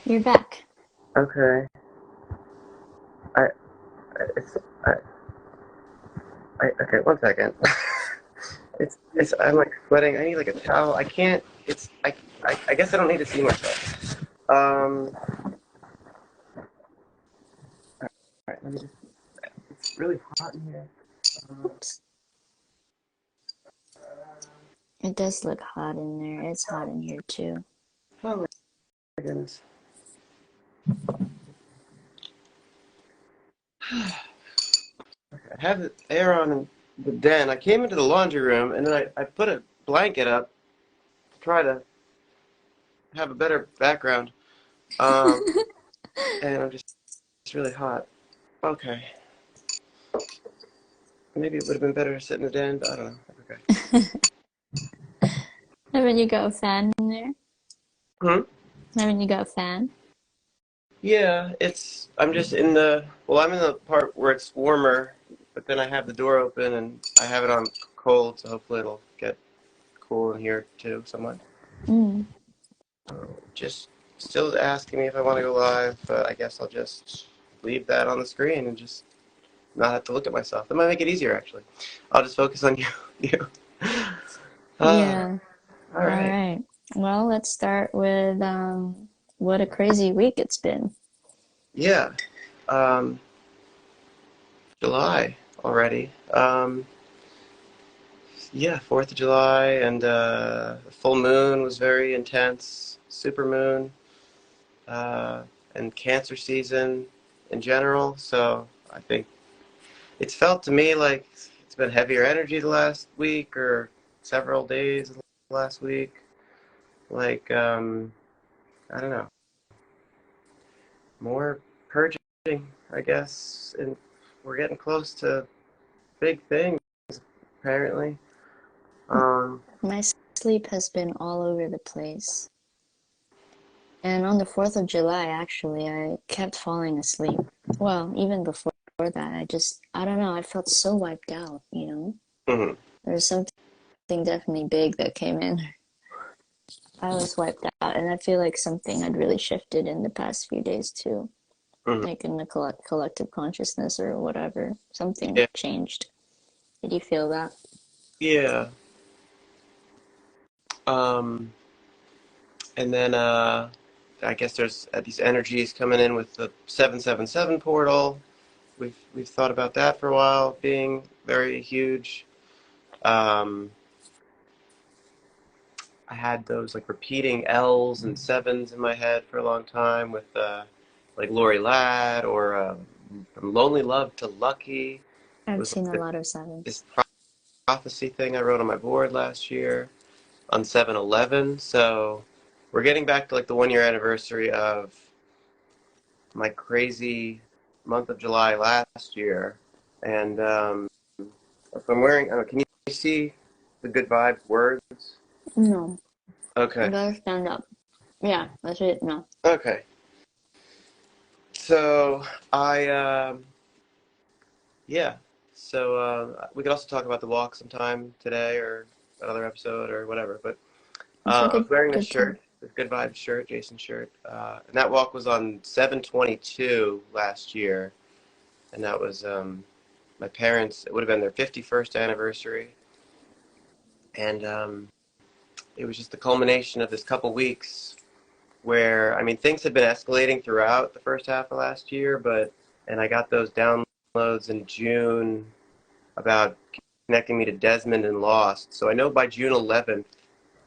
You're back. Okay. I, it's, okay, one second. I'm like sweating. I need like a towel. I can't, I guess I don't need to see myself. Alright, let me just, it's really hot in here. Um, Oops. It does look hot in there. It's hot in here too. oh my goodness. Okay, I have the air on in the den. I came into the laundry room and then I put a blanket up to try to have a better background. Um, and it's really hot. Okay. Maybe it would have been better to sit in the den, but I don't know. Okay. Haven't you got a fan in there? Hmm? Haven't you got a fan? Yeah, I'm just I'm in the part where it's warmer, but then I have the door open and I have it on cold, so hopefully it'll get cool in here too, somewhat. Mm. Just still asking me if I want to go live, but I guess I'll just leave that on the screen and just not have to look at myself. That might make it easier, actually. I'll just focus on you. You. Ah, Yeah. all All right. right. Well, let's start with what a crazy week it's been. Yeah. Um, July already. Yeah, 4th of July, and the full moon was very intense, super moon, uh, and Cancer season in general. So I think it's felt to me like it's been heavier energy the last week or several days last week. Like, I don't know, more purging, I guess, and we're getting close to big things, apparently. Um, My sleep has been all over the place. And on the 4th of July, actually, I kept falling asleep. Well, even before that, I don't know, I felt so wiped out, you know? mhm, There was something definitely big that came in. I was wiped out, and I feel like something had really shifted in the past few days too, mhm. like in the collective consciousness or whatever. Something Yeah, changed. Did you feel that? yeah. Um, And then I guess there's these energies coming in with the 777 portal. We've thought about that for a while, being very huge. Um, I had those like repeating L's and sevens in my head for a long time with like Lori Ladd or From Lonely Love to Lucky. It I've was seen a like lot of this sevens. prophecy thing I wrote on my board last year on 7/11. So we're getting back to like the 1 year anniversary of my crazy month of July last year, and if I'm wearing, can you see the good vibes words? No, you Okay, gotta stand up. Yeah, that's it. No. okay. So I, yeah. So we could also talk about the walk sometime today or another episode or whatever. But It's a I was wearing this good time. shirt, this Good Vibes shirt, Jason shirt, and that walk was on 7/22 last year, and that was my parents. It would have been their 51st anniversary, and it was just the culmination of this couple weeks where I mean things had been escalating throughout the first half of last year, but and I got those downloads in June about connecting me to Desmond and Lost. So I know by June 11th,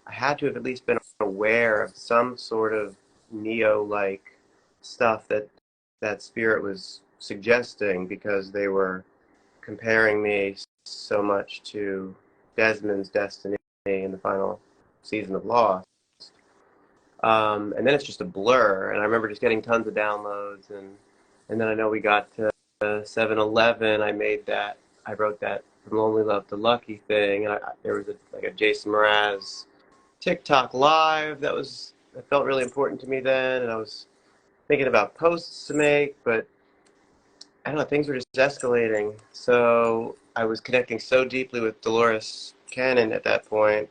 I had to have at least been aware of some sort of neo-like stuff that spirit was suggesting because they were comparing me so much to Desmond's destiny in the final season of Lost. And then it's just a blur. And I remember just getting tons of downloads, and then I know we got to 7/11. I wrote that from Lonely Love to Lucky thing, and there was like a Jason Mraz TikTok live that felt really important to me then, and I was thinking about posts to make, but I don't know, things were just escalating. So I was connecting so deeply with Dolores Cannon at that point,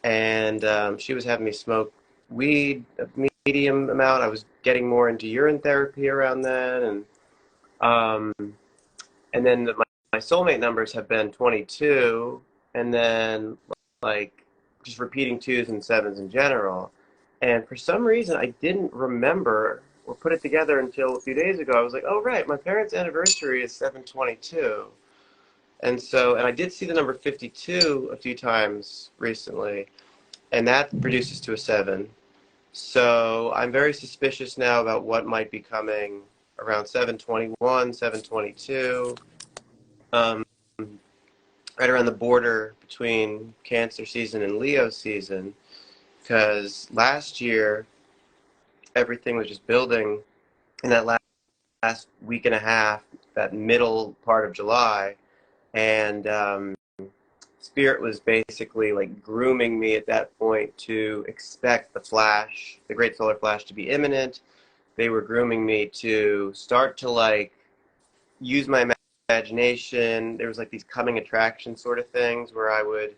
and she was having me smoke weed, me medium amount. I was getting more into urine therapy around then, um, and then my soulmate numbers have been 22, and then like just repeating twos and sevens in general. And for some reason, I didn't remember or put it together until a few days ago. I was like, oh, right, my parents' anniversary is 7/22. And so, and I did see the number 52 a few times recently, and that reduces to a 7. So I'm very suspicious now about what might be coming around 7/21, 7/22, um, right around the border between Cancer season and Leo season, because last year everything was just building in that last week and a half, that middle part of July, and Spirit was basically like grooming me at that point to expect the flash, the great solar flash, to be imminent. They were grooming me to start to like use my imagination. There was like these coming attraction sort of things where I would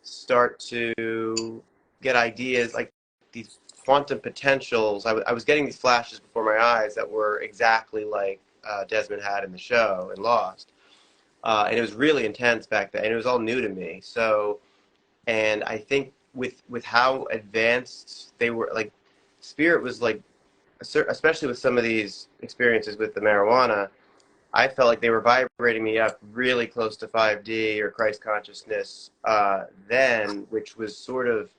start to get ideas like these quantum potentials. I was getting these flashes before my eyes that were exactly like Desmond had in the show and Lost. And it was really intense back then, and it was all new to me. So, and I think with how advanced they were, like Spirit was like, especially with some of these experiences with the marijuana, I felt like they were vibrating me up really close to 5D or Christ consciousness then, which was sort of,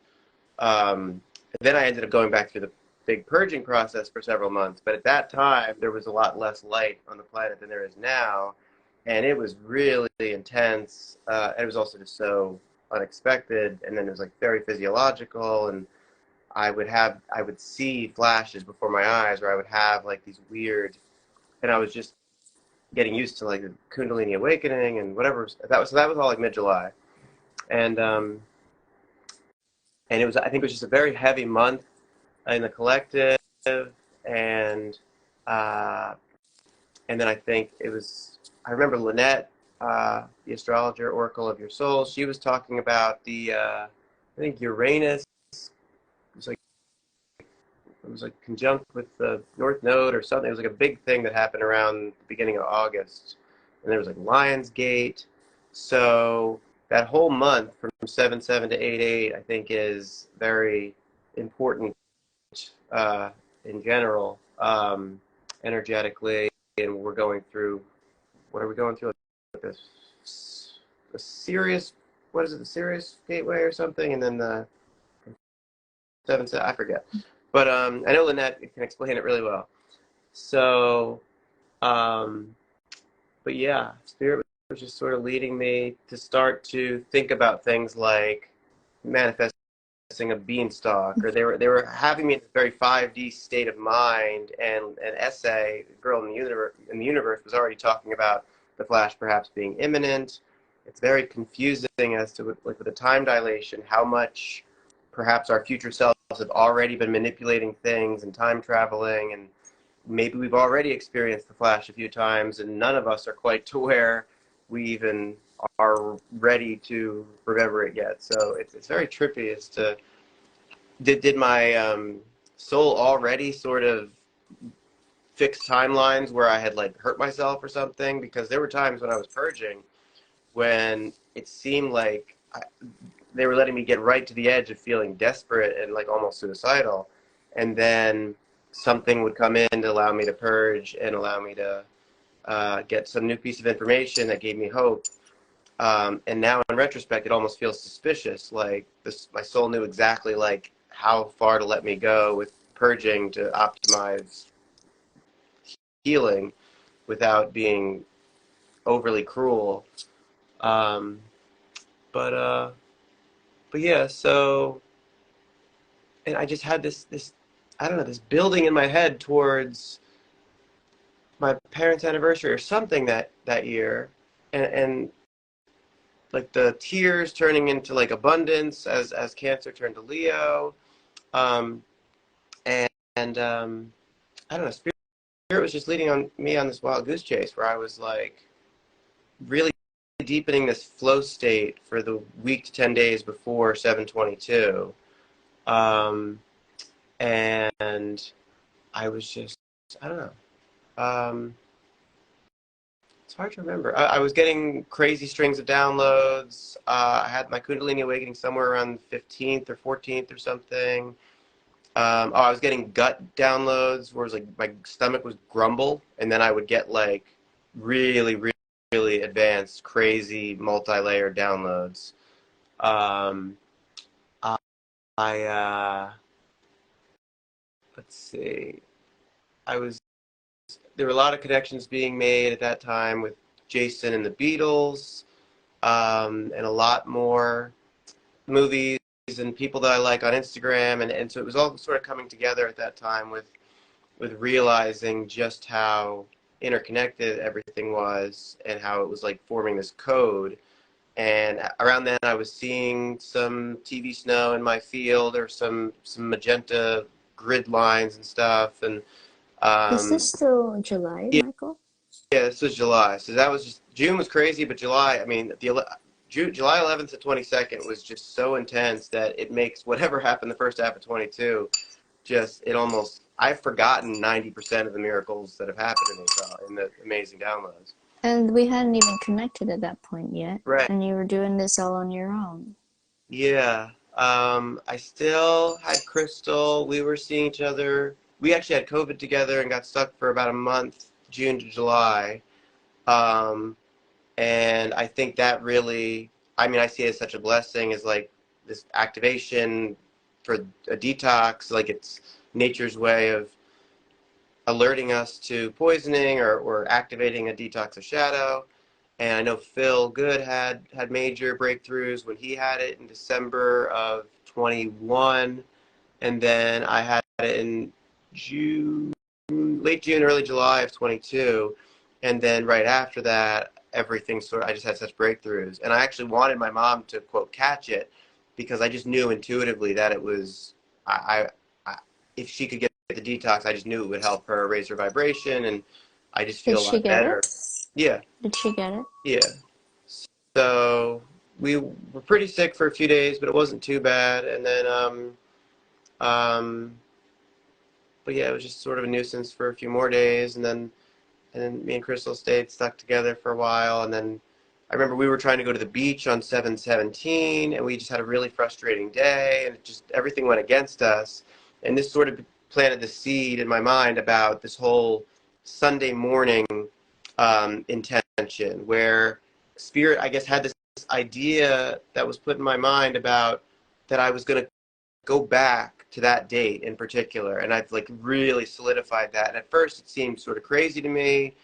um, then I ended up going back through the big purging process for several months. But at that time, there was a lot less light on the planet than there is now. And it was really intense. And it was also just so unexpected. And then it was like very physiological. And I would see flashes before my eyes, or I would have like these weird, and I was just getting used to like the Kundalini awakening and whatever that was. So that was all like mid-July, and and it was, I think it was just a very heavy month in the collective, and uh, and then I think it was, I remember Lynette, the astrologer oracle of your soul. She was talking about the I think Uranus was like, it was like conjunct with the North Node or something. It was like a big thing that happened around the beginning of August, and there was like Lionsgate. So that whole month from 7/7 to 8/8, I think, is very important in general, energetically. And we're going through, what are we going through? Like this, the Sirius, what is it? The Sirius Gateway or something, and then the 7/7. I forget. But I know Lynette can explain it really well. So, um, but yeah, Spirit was just sort of leading me to start to think about things like manifesting a beanstalk, or they were having me in this very 5D state of mind. And an essay, Girl in the Universe, was already talking about the flash perhaps being imminent. It's very confusing as to, like, with the time dilation, how much perhaps our future selves have already been manipulating things and time traveling, and maybe we've already experienced the flash a few times, and none of us are quite to where we even are ready to remember it yet. So it's very trippy as to, did my soul already sort of fix timelines where I had like hurt myself or something? Because there were times when I was purging when it seemed like they were letting me get right to the edge of feeling desperate and like almost suicidal, and then something would come in to allow me to purge and allow me to get some new piece of information that gave me hope. And now in retrospect, it almost feels suspicious. Like this, my soul knew exactly like how far to let me go with purging to optimize healing without being overly cruel. Um, but but yeah, so, and I just had this I don't know, this building in my head towards my parents' anniversary or something that year, and like the tears turning into like abundance as Cancer turned to Leo, um, and I don't know, Spirit was just leading on me on this wild goose chase where I was like really deepening this flow state for the week to 10 days before 7/22. Um, and I was just, I don't know. It's hard to remember. I was getting crazy strings of downloads. I had my Kundalini awakening somewhere around 15th or 14th or something. I was getting gut downloads where it was like my stomach would grumble, and then I would get like really, really, really advanced, crazy, multi-layer downloads. Um, I let's see. I was There were a lot of connections being made at that time with Jason and the Beatles, and a lot more movies and people that I like on Instagram, and so it was all sort of coming together at that time with realizing just how interconnected everything was and how it was like forming this code. And around then, I was seeing some TV snow in my field, or some magenta grid lines and stuff, and Is this um, still July, yeah, Michael? yeah, this was July. So that was just June was crazy, but July, I mean, July 11th to 22nd was just so intense that it makes whatever happened the first half of 22 just it almost I've forgotten 90% of the miracles that have happened in the amazing downloads. And we hadn't even connected at that point yet, Right. and you were doing this all on your own. Yeah. I still had Crystal. We were seeing each other. We actually had COVID together and got stuck for about a month, June to July. Um, and I think that really, I mean, I see it as such a blessing, as like this activation for a detox, like it's nature's way of alerting us to poisoning, or activating a detox of shadow. And I know Phil Good had major breakthroughs when he had it in December of 21, and then I had it in June, late June, early July of 22, and then right after that, everything sort of, I just had such breakthroughs, and I actually wanted my mom to quote catch it because I just knew intuitively that it was I if she could get the detox, I just knew it would help her raise her vibration, and I just Did feel a she lot get it? better. Yeah, Did she get it? yeah. So we were pretty sick for a few days, but it wasn't too bad. And then, um, but yeah, it was just sort of a nuisance for a few more days, and then me and Crystal stayed stuck together for a while, and then I remember we were trying to go to the beach on 7/17, and we just had a really frustrating day, and it just everything went against us, and this sort of planted the seed in my mind about this whole Sunday morning intention, where Spirit, I guess, had this idea that was put in my mind about that I was going to go back to that date in particular, and I've like really solidified that. And at first, it seemed sort of crazy to me,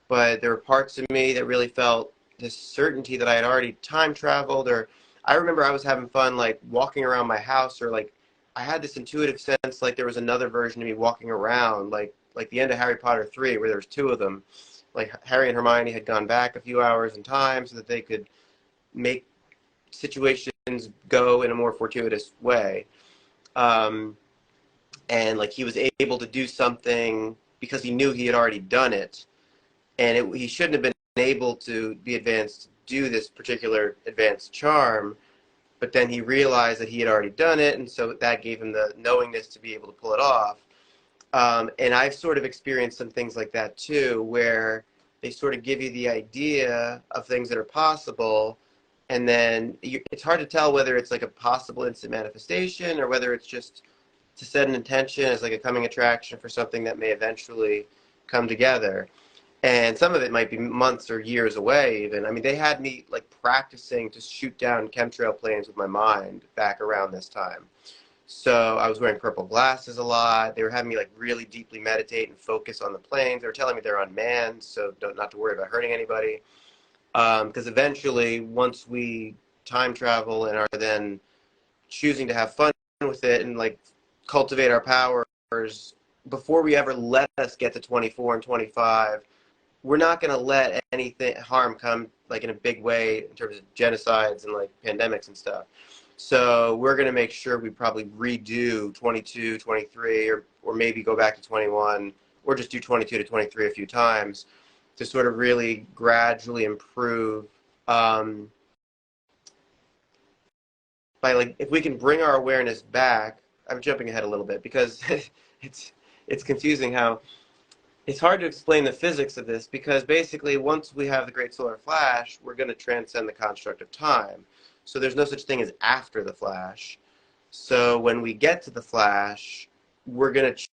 but there were parts of me that really felt this certainty that I had already time traveled. Or I remember I was having fun like walking around my house, or like I had this intuitive sense like there was another version of me walking around, like the end of Harry Potter 3, where there was two of them. Like Harry and Hermione had gone back a few hours in time so that they could make situations go in a more fortuitous way. Um, and like he was able to do something because he knew he had already done it, and he shouldn't have been able to be advanced to do this particular advanced charm, but then he realized that he had already done it, and so that gave him the knowingness to be able to pull it off. And I've sort of experienced some things like that too, where they sort of give you the idea of things that are possible, and then it's hard to tell whether it's like a possible instant manifestation or whether it's just to set an intention as like a coming attraction for something that may eventually come together. And some of it might be months or years away even. I mean, they had me like practicing to shoot down chemtrail planes with my mind back around this time. So I was wearing purple glasses a lot. They were having me like really deeply meditate and focus on the planes. They were telling me they're unmanned, so not to worry about hurting anybody. Because eventually, once we time travel and are then choosing to have fun with it and like cultivate our powers, before we ever let us get to 24 and 25, we're not going to let anything harm come like in a big way in terms of genocides and like pandemics and stuff. So we're going to make sure we probably redo 22, 23, or maybe go back to 21, or just do 22 to 23 a few times to sort of really gradually improve. By like, if we can bring our awareness back, I'm jumping ahead a little bit because it's it's confusing how it's hard to explain the physics of this because basically once we have the great solar flash, we're going to transcend the construct of time. So there's no such thing as after the flash. So when we get to the flash, we're going to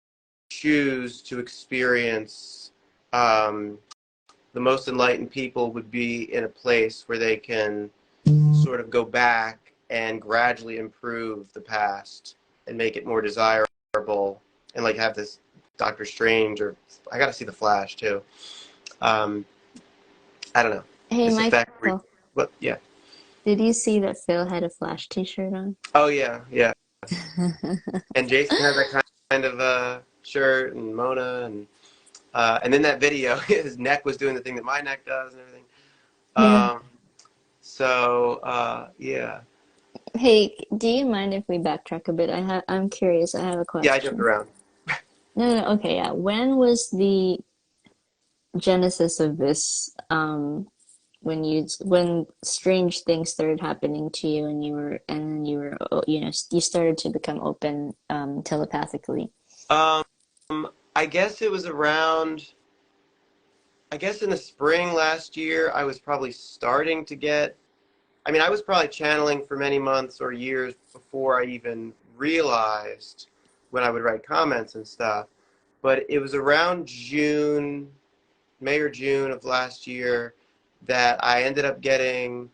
choose to experience the most enlightened people would be in a place where they can sort of go back and gradually improve the past and make it more desirable and like have this Doctor Strange or I got to see the Flash too. Um, I don't know. Hey, This effect. Michael, What? Yeah. did you see that Phil had a Flash t-shirt on? Oh yeah, yeah. And Jason has that kind of shirt and Mona and then that video, his neck was doing the thing that my neck does and everything. Yeah. Um, yeah. Hey, do you mind if we backtrack a bit? I'm curious. I have a Yeah, I jumped question. around. No, no, okay, yeah. When was the genesis of this? When strange things started happening to you, and you started to become open, telepathically. Um, I guess it was around, I guess in the spring last year, I was probably starting to get, I mean, I was probably channeling for many months or years before I even realized when I would write comments and stuff. But it was around June, May or June of last year that I ended up getting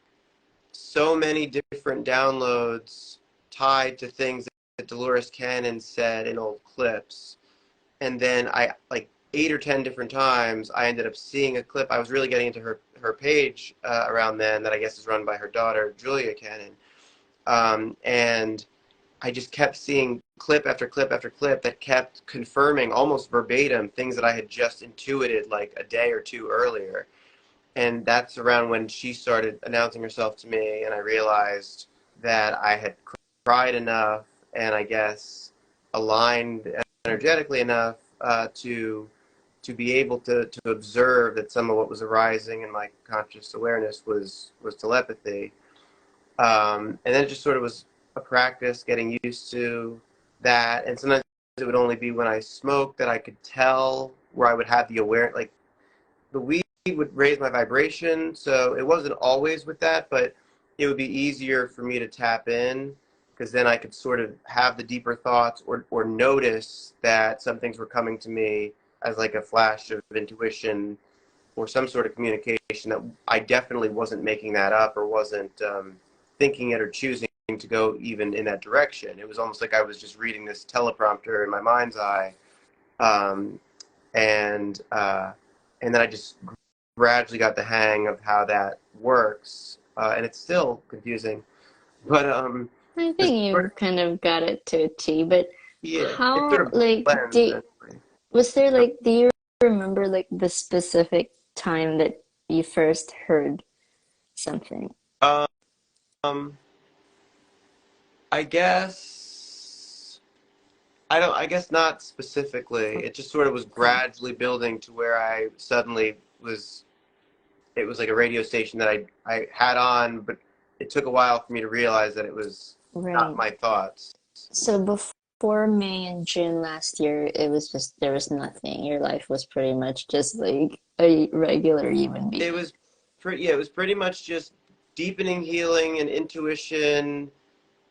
so many different downloads tied to things that Dolores Cannon said in old clips. And then I like 8 or 10 different times I ended up seeing a clip. I was really getting into her page around then that I guess is run by her daughter Julia Cannon, and I just kept seeing clip after clip after clip that kept confirming almost verbatim things that I had just intuited like a day or two earlier. And that's around when she started announcing herself to me, and I realized that I had cried enough and I guess aligned energetically enough to be able to observe that some of what was arising in my conscious awareness was telepathy. And then it just sort of was a practice getting used to that. And sometimes it would only be when I smoked that I could tell where I would have the aware, like the weed would raise my vibration, so it wasn't always with that, but it would be easier for me to tap in because then I could sort of have the deeper thoughts or notice that some things were coming to me as like a flash of intuition or some sort of communication that I definitely wasn't making that up or wasn't thinking it or choosing to go even in that direction. It was almost like I was just reading this teleprompter in my mind's eye. Um, and and then I just gradually got the hang of how that works, and it's still confusing. But I this think sort of, you've kind of got it to a T, but yeah, it sort how, of like, blends. Anyway. was there like, do you remember like the specific time that you first heard something? Um, I guess I don't. I guess not specifically. It just sort of was Okay, gradually building to where I suddenly was. It was like a radio station that I had on, but it took a while for me to realize that it was not right. my thoughts. So before May and June last year, it was just there was nothing. Your life was pretty much just like a regular human It being. was pretty. Yeah, it was pretty much just deepening healing and intuition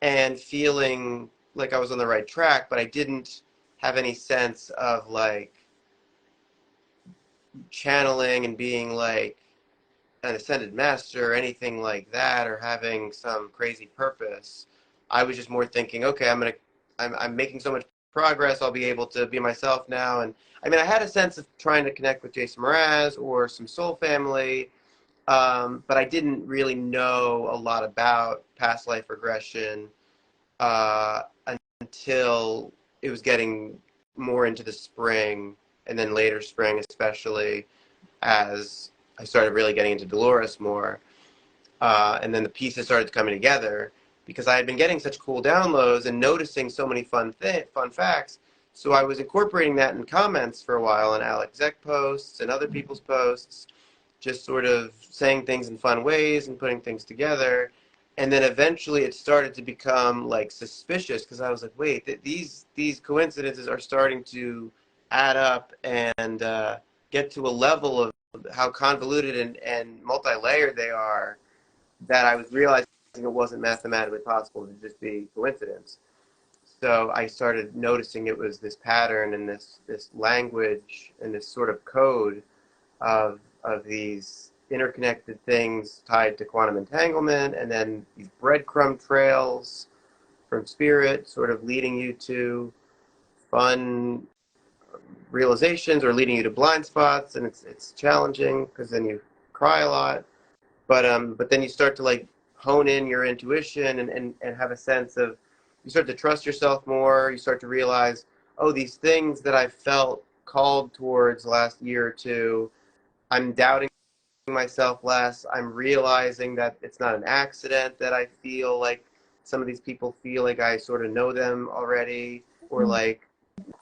and feeling like I was on the right track, but I didn't have any sense of like channeling and being like an ascended master or anything like that or having some crazy purpose. I was just more thinking, okay, I'm making so much progress, I'll be able to be myself now. And I mean, I had a sense of trying to connect with Jason Mraz or some soul family, but I didn't really know a lot about past life regression uh, until it was getting more into the spring, and then later spring, especially as I started really getting into Dolores more, and then the pieces started coming together because I had been getting such cool downloads and noticing so many fun facts. So I was incorporating that in comments for a while on Alex Zek posts and other people's posts, just sort of saying things in fun ways and putting things together. and then eventually it started to become like suspicious because I was like, wait, these coincidences are starting to add up and get to a level of how convoluted and multi-layered they are that I was realizing it wasn't mathematically possible to just be coincidence. So I started noticing it was this pattern and this language and this sort of code of these interconnected things tied to quantum entanglement, and then these breadcrumb trails from spirit sort of leading you to fun realizations or leading you to blind spots, and it's challenging because then you cry a lot, but then you start to like hone in your intuition and have a sense of, you start to trust yourself more. You start to realize, oh, these things that I felt called towards the last year or two, I'm doubting myself less. I'm realizing that it's not an accident that I feel like some of these people feel like I sort of know them already, or like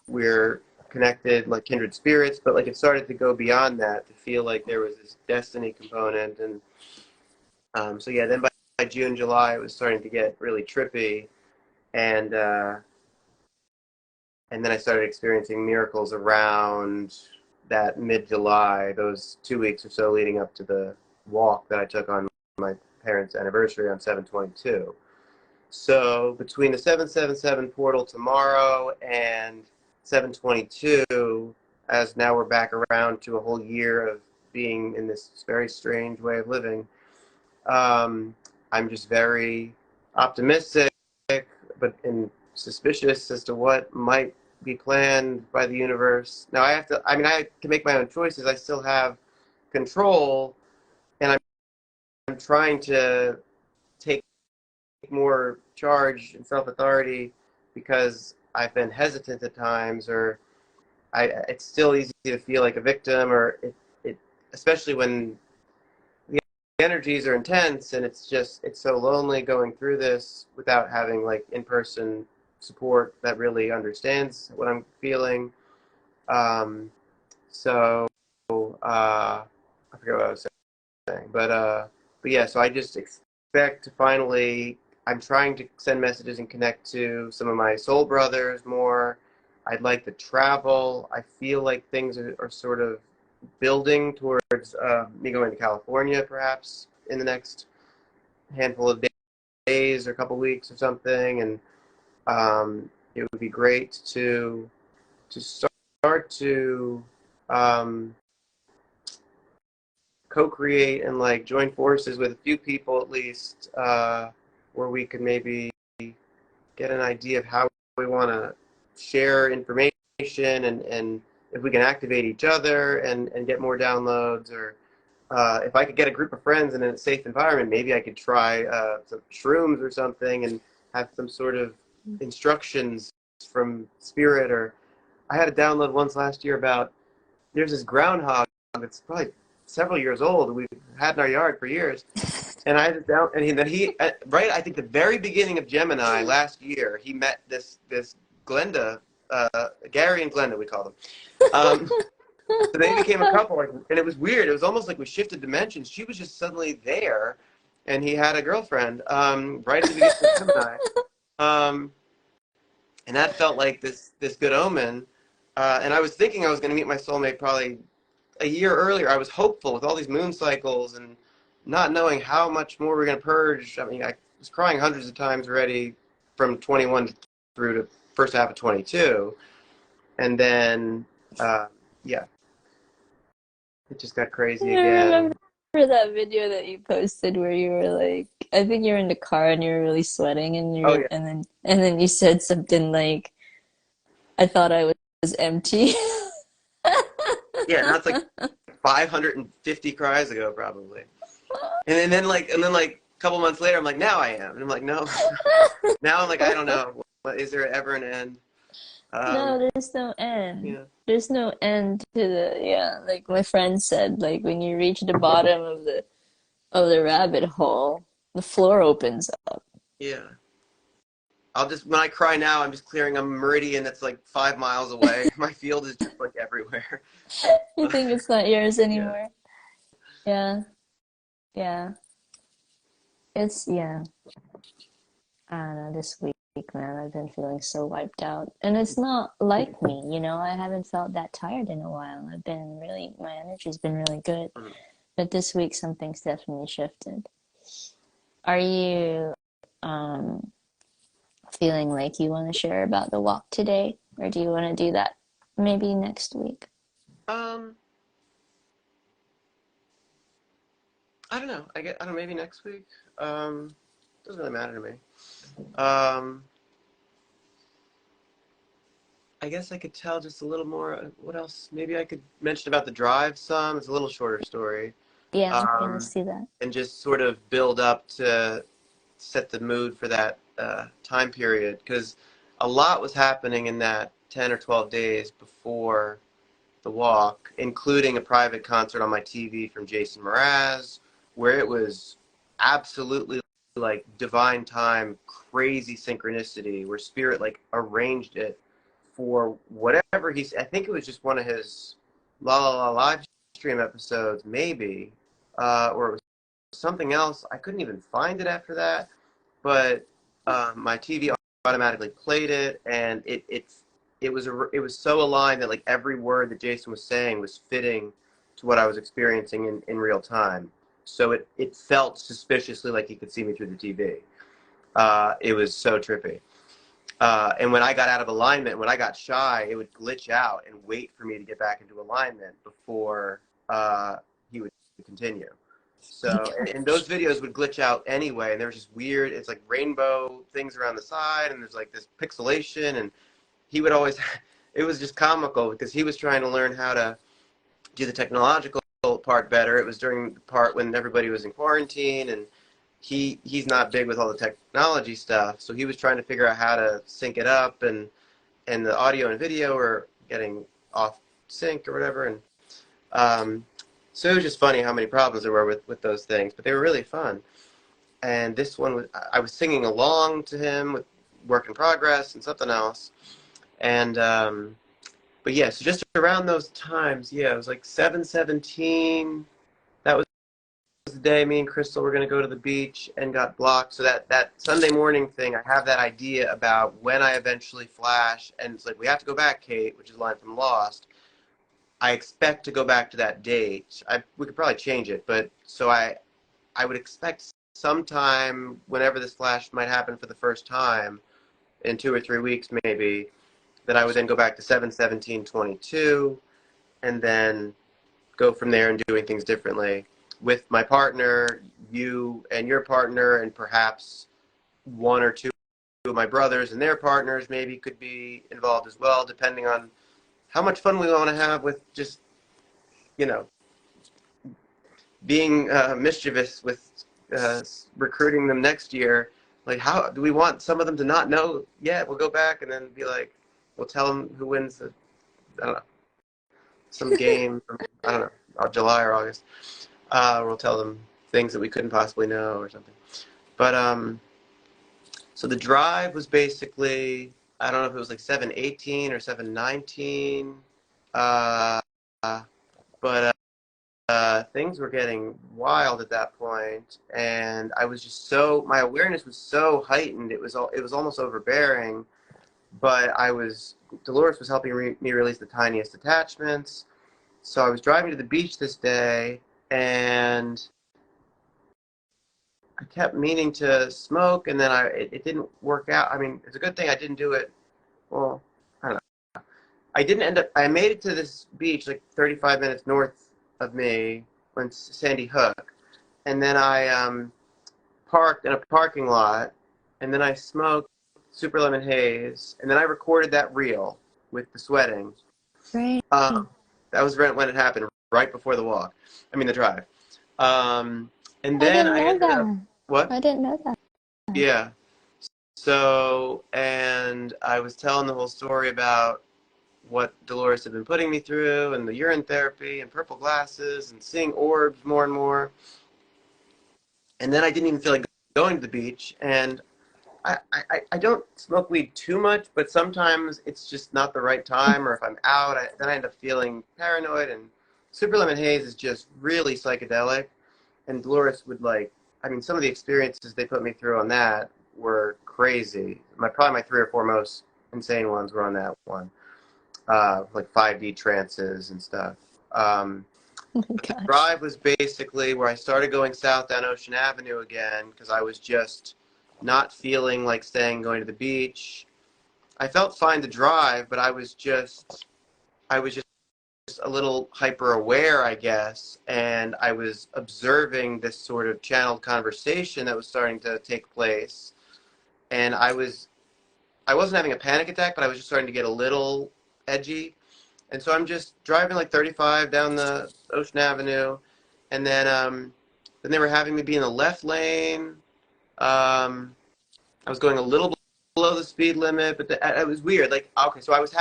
we're connected like kindred spirits. But like it started to go beyond that, to feel like there was this destiny component. And so yeah, then by June, July, it was starting to get really trippy, and and then I started experiencing miracles around that mid-July, those 2 weeks or so leading up to the walk that I took on my parents' anniversary on 7/22. So between the 777 portal tomorrow and 7/22, as now we're back around to a whole year of being in this very strange way of living, I'm just very optimistic, but suspicious as to what might be planned by the universe. Now I mean, I can make my own choices. I still have control, and I'm trying to take more charge and self-authority because I've been hesitant at times, or it's still easy to feel like a victim, or especially when the energies are intense and it's so lonely going through this without having like in-person support that really understands what I'm feeling. Um, so I forget what I was saying, but yeah. So I just expect to finally. I'm trying to send messages and connect to some of my soul brothers more. I'd like to travel. I feel like things are sort of building towards me going to California perhaps in the next handful of days or a couple weeks or something, and it would be great to start to um, co-create and like join forces with a few people at least, where we could maybe get an idea of how we want to share information, and if we can activate each other and get more downloads, or if I could get a group of friends in a safe environment, maybe I could try some shrooms or something and have some sort of instructions from spirit. Or I had a download once last year about, there's this groundhog that's probably several years old we've had in our yard for years, and I had it down, and he right, I think the very beginning of Gemini last year, he met this Glenda, Gary and Glenda, we call them. So they became a couple, and it was weird. It was almost like we shifted dimensions. She was just suddenly there, and he had a girlfriend right at the beginning of Gemini, and that felt like this good omen. And I was thinking I was going to meet my soulmate probably a year earlier. I was hopeful with all these moon cycles and not knowing how much more we're going to purge. I mean, I was crying hundreds of times already from 21 through to first half of 22, and then yeah, it just got crazy I again. remember that video that you posted where you were like, I think you were in the car and you were really sweating, and Oh you yeah, and then you said something like, I thought I was empty. yeah. Now it's like 550 cries ago probably, and then like a couple months later, I'm like, now I am, and I'm like, no, now I'm like, I don't know. What, is there ever an end? No, Um, there's no end. yeah, There's no end to the, yeah, like my friend said, like when you reach the bottom of the rabbit hole, the floor opens up. yeah. I'll just, when I cry now, I'm just clearing a meridian that's like 5 miles away. My field is just like everywhere. I think it's not yours Yeah. anymore. Yeah, yeah. Yeah, I don't know, this week, man, I've been feeling so wiped out. And it's not like me, you know, I haven't felt that tired in a while. My energy's been really good. Mhm. But this week, something's definitely shifted. Are you um, feeling like you want to share about the walk today? Or do you want to do that maybe next week? Um, I don't know. I don't know, maybe next week. Doesn't really matter to me. Um, I guess I could tell just a little more. What else? Maybe I could mention about the drive some. It's a little shorter story. Yeah, okay, let's Um, do that. and just sort of build up to set the mood for that time period because a lot was happening in that 10 or 12 days before the walk, including a private concert on my TV from Jason Mraz, where it was absolutely like divine time, crazy synchronicity, where Spirit like arranged it for whatever he's. I think it was just one of his La La La live stream episodes, maybe, or it was something else. I couldn't even find it after that, but my TV automatically played it, and it was so aligned that like every word that Jason was saying was fitting to what I was experiencing in real time. So it felt suspiciously like he could see me through the TV. It was so trippy. And when I got out of alignment, when I got shy, it would glitch out and wait for me to get back into alignment before he would continue. Oh my So, and gosh. those videos would glitch out anyway, and there was just weird, it's like rainbow things around the side, and there's like this pixelation, and he would always, it was just comical because he was trying to learn how to do the technological part better. It was during the part when everybody was in quarantine, and he's not big with all the technology stuff, so he was trying to figure out how to sync it up, and the audio and video were getting off sync or whatever, and um, so it was just funny how many problems there were with those things, but they were really fun. And this one was I was singing along to him with Work in Progress and something else, and but yeah, so just around those times, yeah, it was like 7/17. That was the day me and Crystal were going to go to the beach and got blocked. So that Sunday morning thing, I have that idea about when I eventually flash, and it's like we have to go back, Kate, which is a line from Lost. I expect to go back to that date. We could probably change it, but so I would expect sometime whenever this flash might happen for the first time in 2 or 3 weeks maybe that I would then go back to 7/17/22 and then go from there and doing things differently with my partner, you and your partner, and perhaps one or two of my brothers and their partners maybe could be involved as well, depending on how much fun we want to have with just, you know, being mischievous with uh, recruiting them next year. Like, how do we want some of them to not know yet? We'll go back and then be like, we'll tell them who wins the, I don't know, some game from, I don't know, July or August. We'll tell them things that we couldn't possibly know or something. But so the drive was basically, I don't know if it was like 7/18 or 7/19, uh, but things were getting wild at that point, and I was just so my awareness was so heightened. It was almost overbearing. But Dolores was helping me release the tiniest attachments. So I was driving to the beach this day, and I kept meaning to smoke, and then it didn't work out. I mean, it's a good thing I didn't do it. Well, I don't know. I didn't end up. I made it to this beach like 35 minutes north of me when Sandy Hook, and then I parked in a parking lot, and then I smoked Super Lemon Haze, and then I recorded that reel with the sweating. Great. Um, that was when it happened, right before the walk. I mean the drive. Um, and I then didn't I know ended up that. what? I didn't know that. Yeah. So, and I was telling the whole story about what Dolores had been putting me through, and the urine therapy, and purple glasses, and seeing orbs more and more. And then I didn't even feel like going to the beach, and I don't smoke weed too much, but sometimes it's just not the right time, or if I'm out, then I end up feeling paranoid. And Super Lemon Haze is just really psychedelic, and Dolores would like I mean, some of the experiences they put me through on that were crazy. Probably my three or four most insane ones were on that one, like 5D trances and stuff. Um, Oh my but the gosh. drive was basically where I started going south down Ocean Avenue again because I was just not feeling like staying, going to the beach. I felt fine to drive, but I was just a little hyper aware, I guess, and I was observing this sort of channeled conversation that was starting to take place, and I wasn't having a panic attack, but I was just starting to get a little edgy, and so I'm just driving like 35 down the Ocean Avenue, and then they were having me be in the left lane. I was going a little below the speed limit, but it was weird. Like, okay, so I was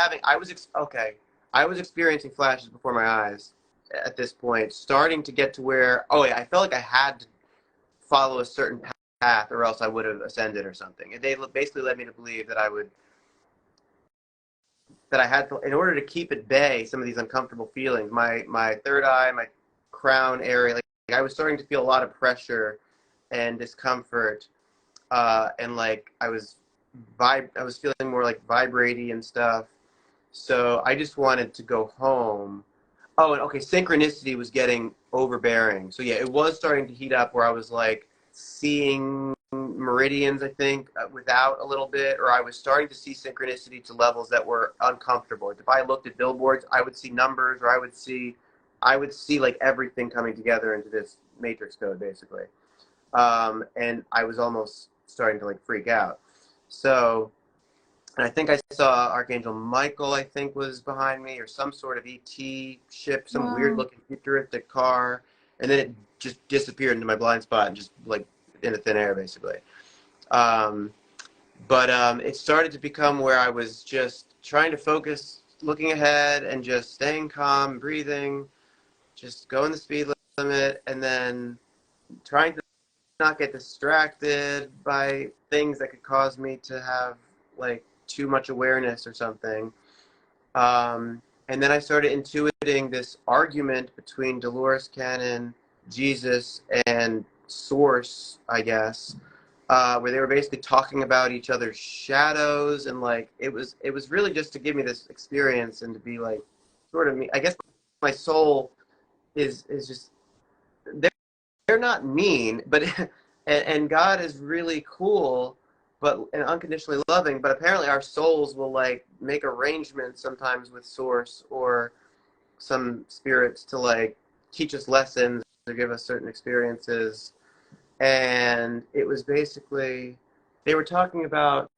experiencing flashes before my eyes at this point, starting to get to where, oh yeah, I felt like I had to follow a certain path or else I would have ascended or something. And they basically led me to believe that I had to, in order to keep at bay some of these uncomfortable feelings, my third eye, my crown area, like I was starting to feel a lot of pressure and discomfort, and like I was feeling more like vibraty and stuff. So I just wanted to go home. Oh, and okay, synchronicity was getting overbearing. So yeah, it was starting to heat up where I was like seeing meridians, I think, without a little bit, or I was starting to see synchronicity to levels that were uncomfortable. Like if I looked at billboards, I would see numbers, or I would see like everything coming together into this matrix code, basically. And I was almost starting to like freak out. So, and I think I saw Archangel Michael, I think, was behind me, or some sort of ET ship, some weird Wow. looking futuristic car, and then it just disappeared into my blind spot and just like into thin air, basically. Um, but it started to become where I was just trying to focus, looking ahead, and just staying calm, breathing, just going the speed limit, and then trying to not get distracted by things that could cause me to have like too much awareness or something. And then I started intuiting this argument between Dolores Cannon, Jesus, and Source, I guess, where they were basically talking about each other's shadows, and like it was really just to give me this experience and to be like sort of me. I guess my soul is just they're not mean, but and God is really cool, but and unconditionally loving. But apparently, our souls will like make arrangements sometimes with Source or some spirits to like teach us lessons or give us certain experiences. And it was basically they were talking about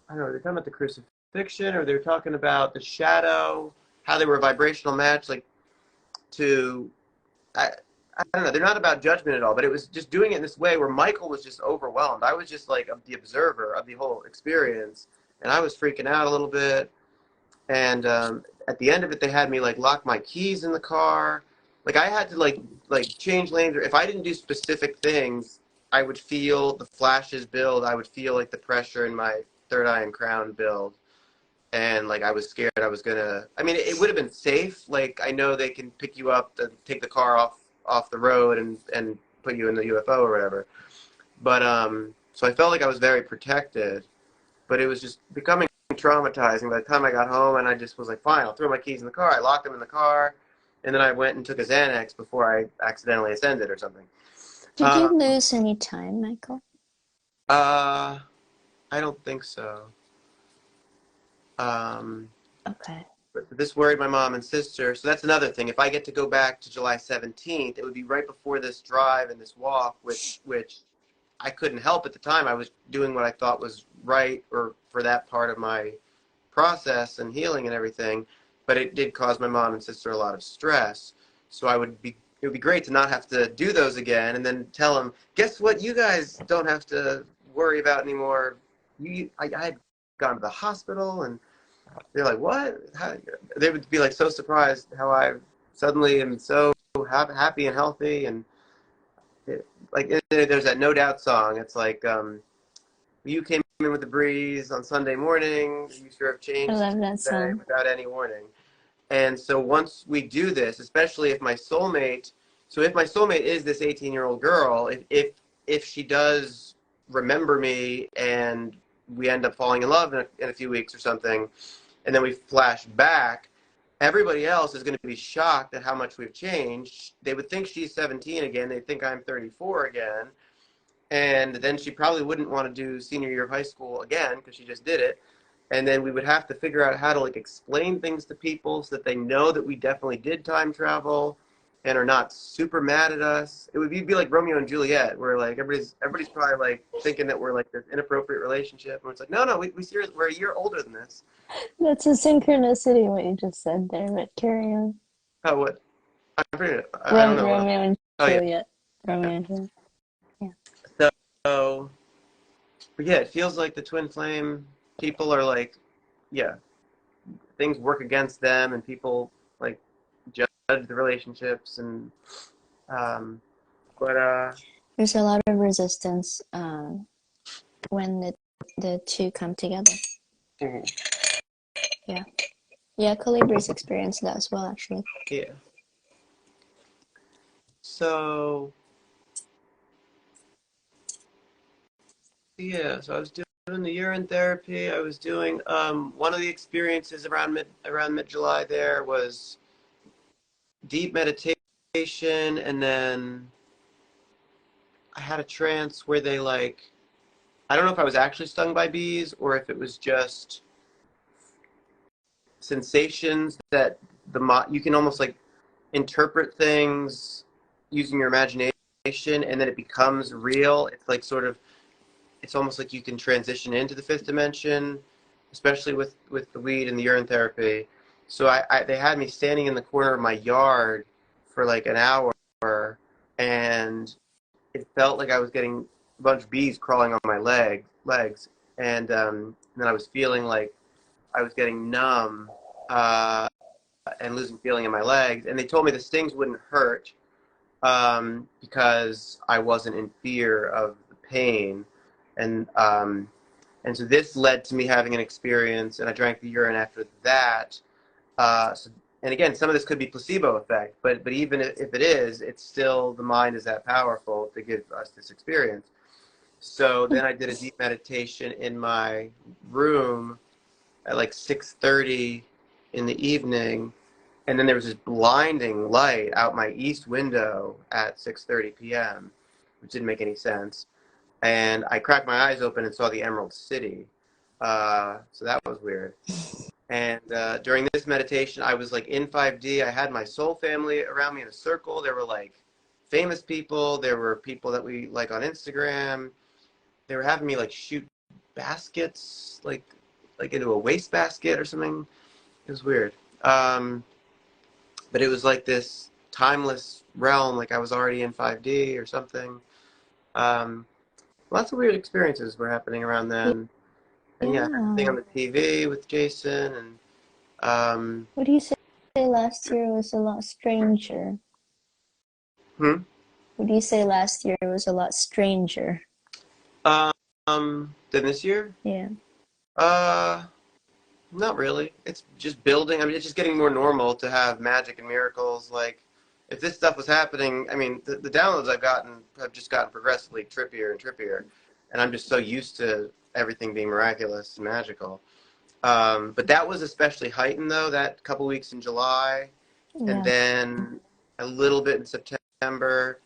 I don't know, they're talking about the crucifixion or they were talking about the shadow, how they were a vibrational match, like to I, I don't know. They're not about judgment at all, but it was just doing it in this way where Michael was just overwhelmed. I was just like the observer of the whole experience, and I was freaking out a little bit. And at the end of it, they had me like lock my keys in the car. Like I had to like change lanes, or if I didn't do specific things, I would feel the flashes build. I would feel like the pressure in my third eye and crown build, and like I was scared I was gonna. I mean, it would have been safe. Like I know they can pick you up, to take the car off the road and put you in the UFO or whatever. But so I felt like I was very protected, but it was just becoming traumatizing. By the time I got home, and I just was like, fine, I'll throw my keys in the car. I locked them in the car, and then I went and took a Xanax before I accidentally ascended or something. Did you Uh, lose any time, Michael? uh, I don't think so. Um, Okay. But this worried my mom and sister. So that's another thing. If I get to go back to July 17th, it would be right before this drive and this walk, which I couldn't help at the time. I was doing what I thought was right or for that part of my process and healing and everything. But it did cause my mom and sister a lot of stress. So it would be great to not have to do those again and then tell them, guess what? You guys don't have to worry about anymore. I had gone to the hospital and they're like, what? How? They would be like so surprised how I suddenly am so happy and healthy. And there's that No Doubt song. It's like, you came in with the breeze on Sunday morning. You sure have I changed love that today song. without any warning. And so once we do this, especially if my soulmate, so if my soulmate is this 18-year-old girl, if she does remember me and we end up falling in love in a few weeks or something, and then we flash back, everybody else is going to be shocked at how much we've changed. They would think she's 17 again. They think I'm 34 again. And then she probably wouldn't want to do senior year of high school again because she just did it. And then we would have to figure out how to like explain things to people so that they know that we definitely did time travel and are not super mad at us. It would be like Romeo and Juliet, where like everybody's probably like thinking that we're like this inappropriate relationship, and it's like no, we seriously, we're a year older than this. That's a synchronicity what you just said there, but carry on. Oh, what? I don't know what. Romeo and Oh yeah. Juliet. Romeo and Juliet. Yeah. So, but yeah, it feels like the twin flame people are like, yeah, things work against them, and people like judge the relationships, and um, but There's a lot of resistance when the two come together. mhm, Yeah. Yeah, Calibri's experienced that as well, actually. yeah. So yeah, so I was doing the urine therapy. I was doing one of the experiences around mid July. There was deep meditation, and then I had a trance where they like, I don't know if I was actually stung by bees or if it was just sensations that you can almost like interpret things using your imagination, and then it becomes real. It's like sort of, it's almost like you can transition into the fifth dimension, especially with the weed and the urine therapy. So they had me standing in the corner of my yard for like an hour, and it felt like I was getting a bunch of bees crawling on my legs, and then I was feeling like I was getting numb and losing feeling in my legs. And they told me the stings wouldn't hurt because I wasn't in fear of the pain, and so this led to me having an experience, and I drank the urine after that. So, and again, some of this could be placebo effect, but even if it is, it's still, the mind is that powerful to give us this experience. So then I did a deep meditation in my room at like 6:30 in the evening, and then there was this blinding light out my east window at 6:30 p.m., which didn't make any sense. And I cracked my eyes open and saw the Emerald City. So that was weird. And during this meditation, I was like in 5D. I had my soul family around me in a circle. There were like famous people. There were people that we like on Instagram. They were having me like shoot baskets, like into a waste basket or something. It was weird. But it was like this timeless realm. Like I was already in 5D or something. Um, Lots of weird experiences were happening around then. And yeah, everything Yeah. on the TV with Jason, and What do you say last year was a lot stranger? hmm? What do you say last year was a lot stranger? Then this year? Yeah. Uh, Not really. It's just building. I mean, it's just getting more normal to have magic and miracles. Like, if this stuff was happening, I mean, the downloads I've gotten have just gotten progressively trippier and trippier, and I'm just so used to everything being miraculous and magical. But that was especially heightened though, that couple weeks in July, and Yeah. then a little bit in September,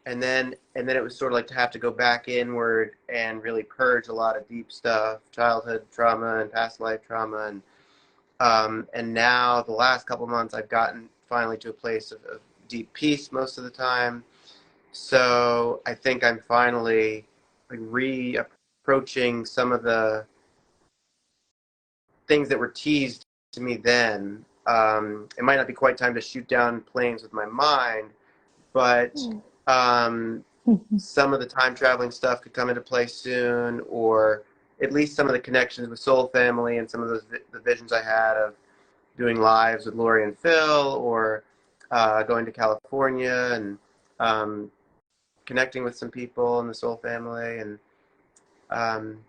and then it was sort of like to have to go back inward and really purge a lot of deep stuff, childhood trauma and past life trauma, and now the last couple months I've gotten finally to a place of deep peace most of the time. So I think I'm finally like reapproaching some of the things that were teased to me then. It might not be quite time to shoot down planes with my mind, but um, some of the time traveling stuff could come into play soon, or at least some of the connections with Soul Family and some of those the visions I had of doing lives with Lori and Phil, or going to California and um, connecting with some people in the Soul Family, and um,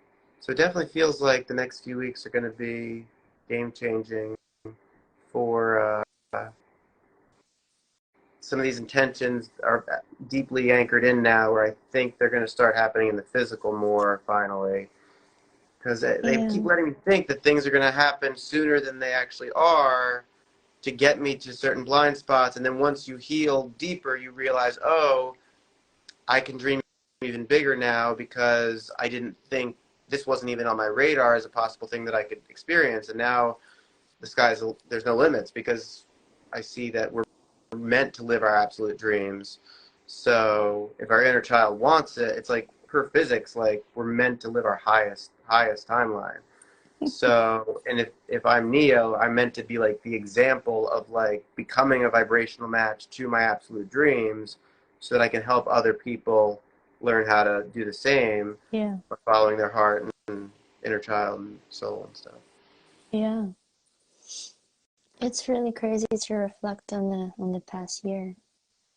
so it definitely feels like the next few weeks are going to be game changing for some of these intentions are deeply anchored in now, where I think they're going to start happening in the physical more finally. Because they keep Yeah. letting me think that things are going to happen sooner than they actually are to get me to certain blind spots. And then once you heal deeper, you realize, oh, I can dream even bigger now because I didn't think this wasn't even on my radar as a possible thing that I could experience. And now there's no limits because I see that we're meant to live our absolute dreams. So if our inner child wants it, it's like per physics, like we're meant to live our highest timeline. So, and if I'm Neo, I'm meant to be like the example of like becoming a vibrational match to my absolute dreams so that I can help other people learn how to do the same Yeah. by following their heart and inner child and soul and stuff. Yeah. It's really crazy to reflect on the past year.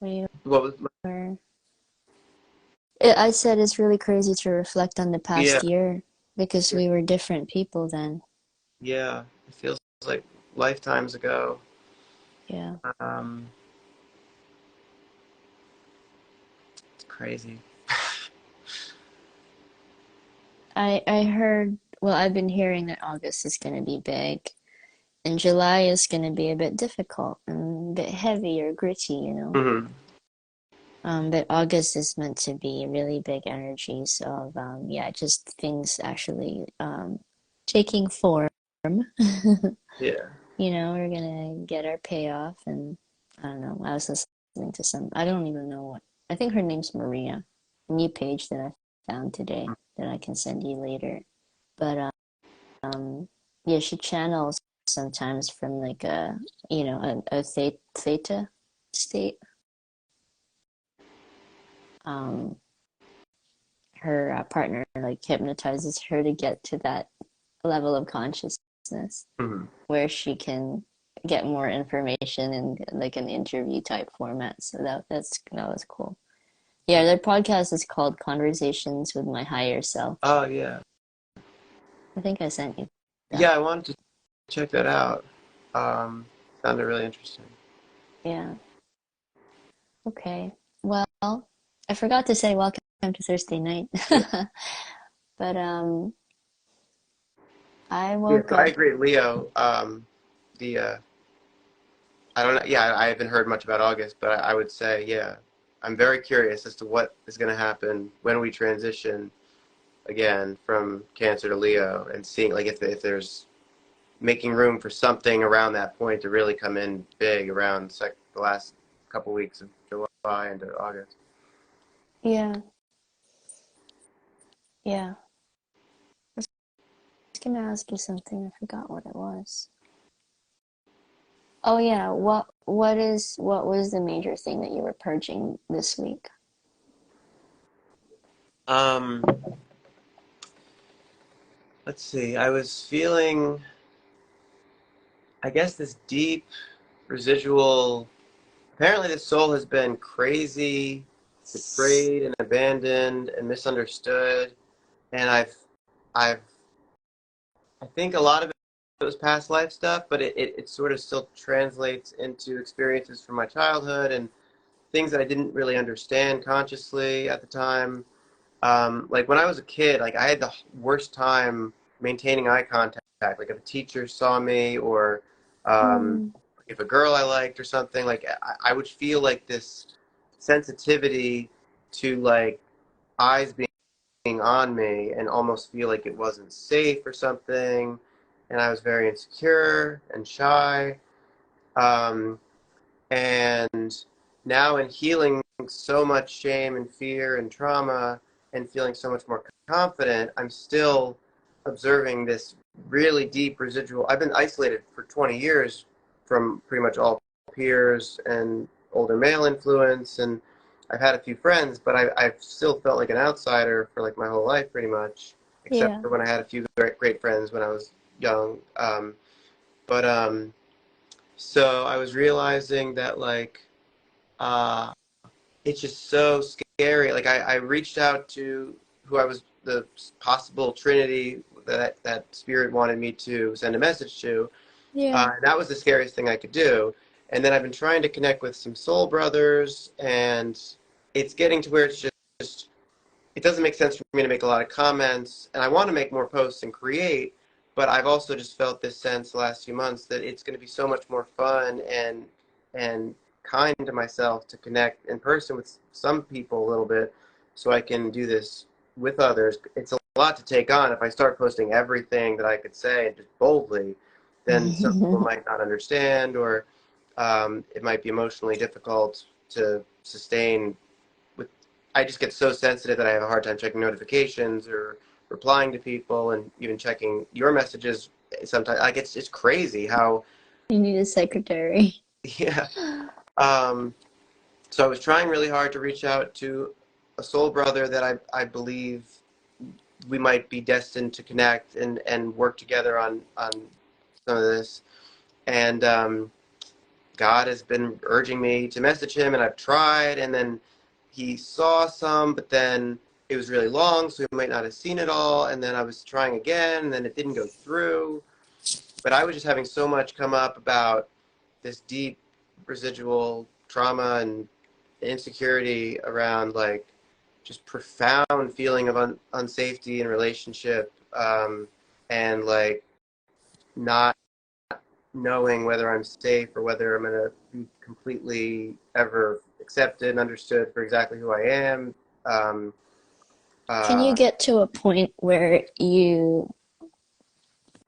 We What was, were. I said it's really crazy to reflect on the yeah, past year because we were different people then. yeah, it feels like lifetimes ago. Yeah. Um, it's crazy. I heard, well, I've been hearing that August is going to be big and July is going to be a bit difficult and a bit heavy or gritty, you know. Hmm. But August is meant to be really big energies of, yeah, just things actually taking form. Yeah. You know, we're gonna get our payoff, and I don't know. I was listening to I don't even know what. I think her name's Maria. A new page that I found today that I can send you later. But yeah, she channels sometimes from like a theta state. Um, her partner like hypnotizes her to get to that level of consciousness Hmm. where she can get more information in like an interview type format. So that was cool. Yeah, their podcast is called Conversations with My Higher Self. Oh, yeah. I think I sent you that. Yeah, I wanted to check that out. Sounded really interesting. Yeah. Okay. Well, I forgot to say welcome to Thursday night. Yeah. But I Yeah, woke so I up. agree, Leo. The I don't know. Yeah, I haven't heard much about August, but I would say, yeah, I'm very curious as to what is going to happen when we transition again from Cancer to Leo, and seeing like if there's making room for something around that point to really come in big around the last couple weeks of July into August. Yeah, yeah. I was gonna ask you something. I forgot what it was. Oh yeah, what was the major thing that you were purging this week? Um, let's see. I was feeling, I guess, this deep residual. Apparently, the soul has been crazy, betrayed, and abandoned, and misunderstood. And I've, I think a lot of it was past life stuff, but it sort of still translates into experiences from my childhood and things that I didn't really understand consciously at the time. Like when I was a kid, like I had the worst time maintaining eye contact. Like if a teacher saw me, or um, Mm, if a girl I liked or something, like I would feel like this sensitivity to like eyes being on me, and almost feel like it wasn't safe or something. And I was very insecure and shy. Um, and now in healing so much shame and fear and trauma and feeling so much more confident, I'm still observing this really deep residual. I've been isolated for 20 years from pretty much all peers and older male influence, and I've had a few friends, but I've still felt like an outsider for like my whole life pretty much, except yeah, for when I had a few great friends when I was young. But so I was realizing that like uh, it's just so scary. Like I reached out to who I was the possible Trinity that spirit wanted me to send a message to. yeah, That was the scariest thing I could do. And then I've been trying to connect with some soul brothers, and it's getting to where it's just it doesn't make sense for me to make a lot of comments, and I want to make more posts and create, but I've also just felt this sense the last few months that it's going to be so much more fun and kind to myself to connect in person with some people a little bit, so I can do this with others. It's a lot to take on. If I start posting everything that I could say just boldly, then some people might not understand, or it might be emotionally difficult to sustain. With I just get so sensitive that I have a hard time checking notifications or replying to people, and even checking your messages sometimes. Like, it's crazy how You need a secretary. yeah. Um, so I was trying really hard to reach out to a soul brother that I believe we might be destined to connect and work together on some of this. And God has been urging me to message him, and I've tried, and then he saw some, but then it was really long, so he might not have seen it all. And then I was trying again, and then it didn't go through. But I was just having so much come up about this deep residual trauma and insecurity around, like, just profound feeling of unsafety in relationship, and like not knowing whether I'm safe or whether I'm going to be completely ever accepted and understood for exactly who I am. Um, Can you uh, get to a point where you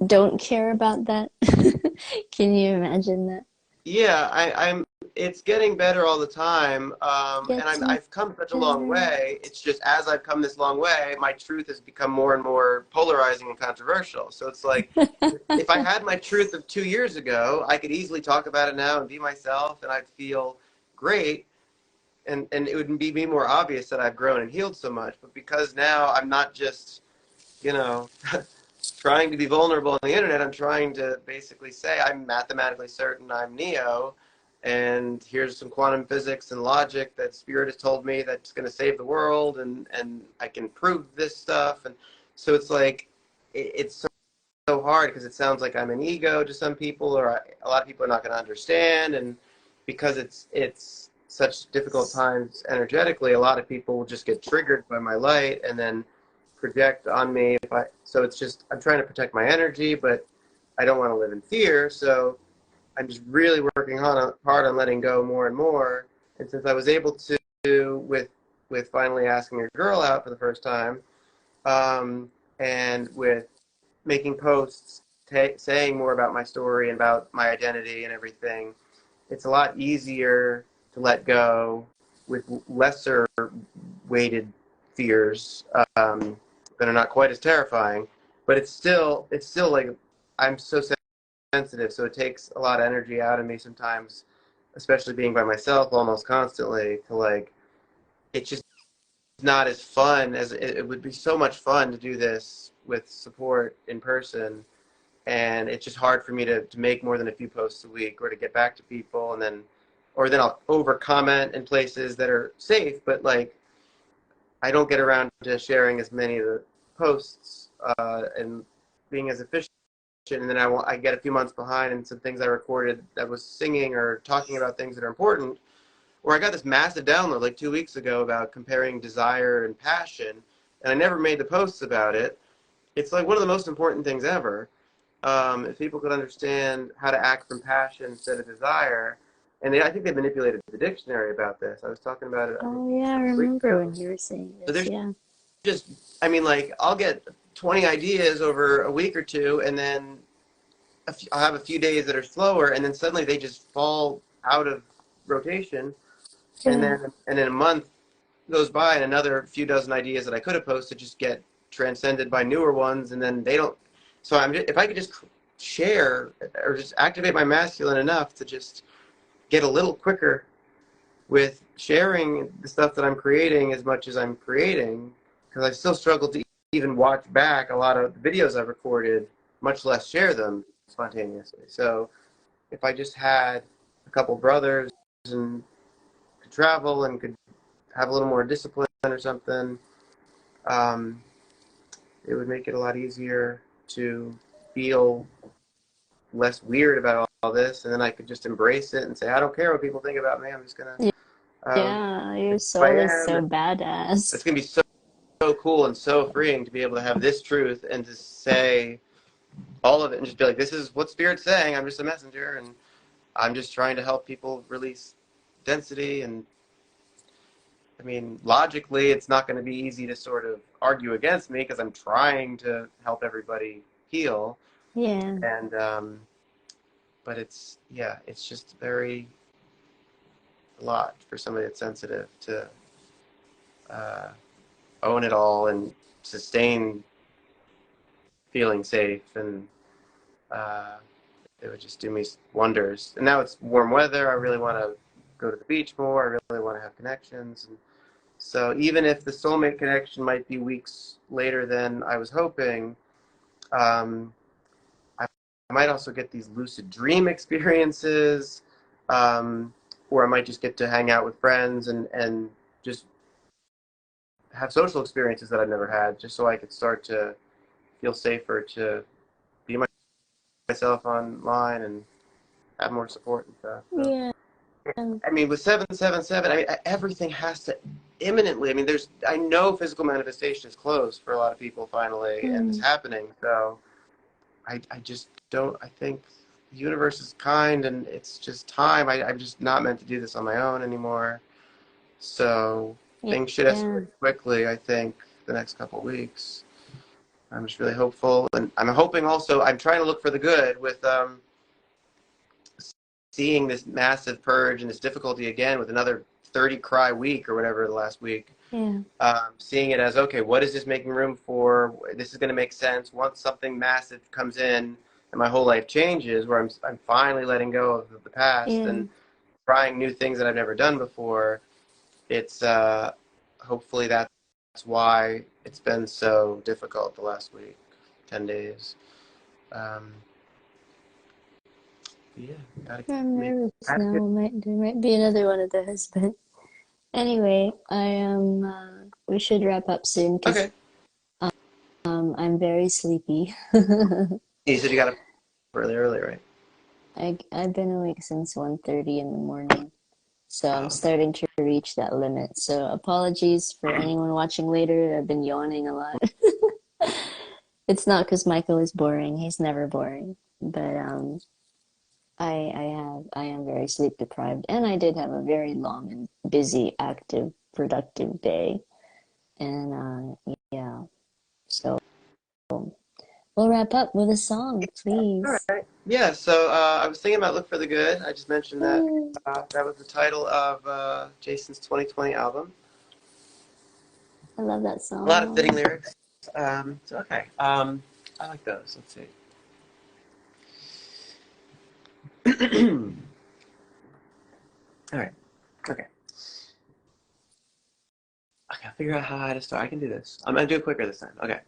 don't care about that? Can you imagine that? yeah, I'm. It's getting better all the time, and Getting I've come such a long better. way. It's just as I've come this long way, my truth has become more and more polarizing and controversial. So it's like, if I had my truth of 2 years ago, I could easily talk about it now and be myself, and I'd feel great. And it would be more obvious that I've grown and healed so much. But because now I'm not just, you know, trying to be vulnerable on the internet, I'm trying to basically say I'm mathematically certain I'm Neo, and here's some quantum physics and logic that Spirit has told me that's going to save the world, and I can prove this stuff. And so it's like, it's so hard because it sounds like I'm an ego to some people, or a lot of people are not going to understand. And because it's such difficult times energetically, a lot of people will just get triggered by my light and then project on me. So it's just, I'm trying to protect my energy, but I don't want to live in fear. So I'm just really working hard on letting go more and more. And since I was able to, with finally asking a girl out for the first time, and with making posts saying more about my story and about my identity and everything, it's a lot easier to let go with lesser weighted fears, that are not quite as terrifying. But it's still like, I'm so sensitive, so it takes a lot of energy out of me sometimes, especially being by myself almost constantly. To like, it's just not as fun as it would be. So much fun to do this with support in person, and it's just hard for me to make more than a few posts a week, or to get back to people. And then, or then I'll over comment in places that are safe, but like, I don't get around to sharing as many of the posts, and being as efficient. And then I get a few months behind in some things I recorded that was singing or talking about things that are important. Or I got this massive download like 2 weeks ago about comparing desire and passion, and I never made the posts about it. It's like one of the most important things ever. If people could understand how to act from passion instead of desire, and I think they manipulated the dictionary about this. I was talking about it, I think, Oh yeah, I 6 weeks remember ago. when you were saying So this. there's Yeah. just, I mean, like, I'll get 20 ideas over a week or two, and then I'll have a few days that are slower, and then suddenly they just fall out of rotation, and Yeah. then a month goes by, and another few dozen ideas that I could have posted just get transcended by newer ones, and then they don't. So if I could just share or just activate my masculine enough to just get a little quicker with sharing the stuff that I'm creating as much as I'm creating, because I still struggle to even watch back a lot of the videos I've recorded, much less share them spontaneously. So if I just had a couple brothers and could travel and could have a little more discipline or something, um, it would make it a lot easier to feel less weird about all this, and then I could just embrace it and say, I don't care what people think about me. I'm just gonna, Yeah, your who I soul is am. so And it's badass. gonna be so cool and so freeing to be able to have this truth and to say all of it and just be like, this is what Spirit's saying. I'm just a messenger, and I'm just trying to help people release density. And I mean, logically, it's not going to be easy to sort of argue against me because I'm trying to help everybody heal. Yeah, And but it's just very a lot for somebody that's sensitive to uh, own it all and sustain feeling safe, and uh, it would just do me wonders. And now it's warm weather. I really want to go to the beach more. I really want to have connections. And so even if the soulmate connection might be weeks later than I was hoping, um, I might also get these lucid dream experiences, or I might just get to hang out with friends and just have social experiences that I've never had, just so I could start to feel safer to be myself online and have more support and stuff. So, yeah. I mean, with 777, everything has to imminently. I mean, I know physical manifestation is closed for a lot of people finally, and it's Mm, happening. So I just don't. I think the universe is kind, and it's just time. I'm just not meant to do this on my own anymore. So things should yeah. escalate quickly. I think the next couple of weeks. I'm just really hopeful, and I'm hoping also. I'm trying to look for the good with seeing this massive purge and this difficulty again with another 30 cry week or whatever the last week. Yeah. Seeing it as, okay, what is this making room for? This is going to make sense once something massive comes in and my whole life changes, where I'm finally letting go of the past Yeah. and trying new things that I've never done before. It's hopefully that's why it's been so difficult the last week, 10 days. Um, yeah, gotta I'm make nervous gratitude. now. There might be another one of those, but anyway, I am. We should wrap up soon because Okay. I'm very sleepy. You said you got up early, right? I've been awake since 1:30 in the morning, so I'm Oh, starting to reach that limit. So apologies for anyone watching later. I've been yawning a lot. It's not because Michael is boring. He's never boring. But I am very sleep deprived, and I did have a very long and busy, active, productive day. And yeah, so we'll wrap up with a song, all please. right. Yeah, so I was thinking about Look for the Good. I just mentioned that. Mm, That was the title of Jason's 2020 album. I love that A lot of fitting song. lyrics. So, okay. I like those. Let's see. All right. Okay. Okay, I'll figure out how to start. I can do this. I'm going to do it quicker this time. Okay.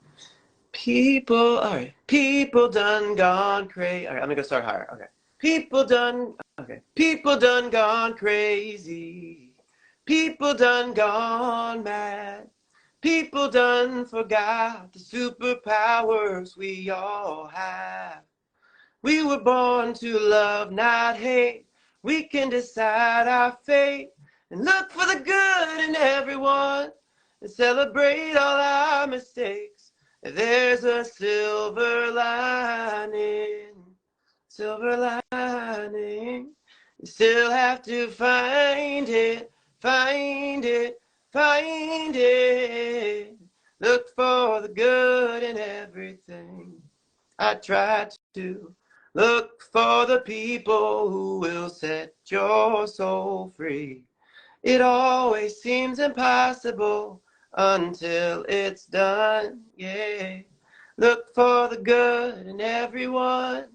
People, all right. People done gone crazy. All right, I'm going to go start higher. Okay. People done gone crazy. People done gone mad. People done forgot the superpowers we all have. We were born to love, not hate. We can decide our fate and look for the good in everyone and celebrate all our mistakes. There's a silver lining. You still have to find it, find it, find it. Look for the good in everything. I try to look for the people who will set your soul free. It always seems impossible until it's done, yeah. Look for the good in everyone.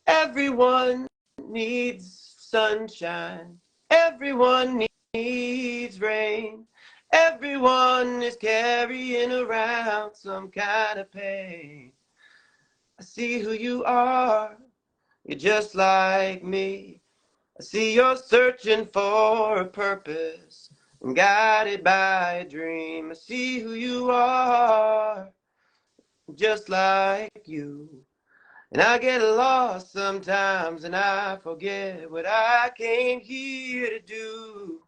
Everyone needs sunshine. Everyone needs rain. Everyone is carrying around some kind of pain. I see who you are. You're just like me. I see you're searching for a purpose and guided by a dream. I see who you are, just like you. And I get lost sometimes and I forget what I came here to do.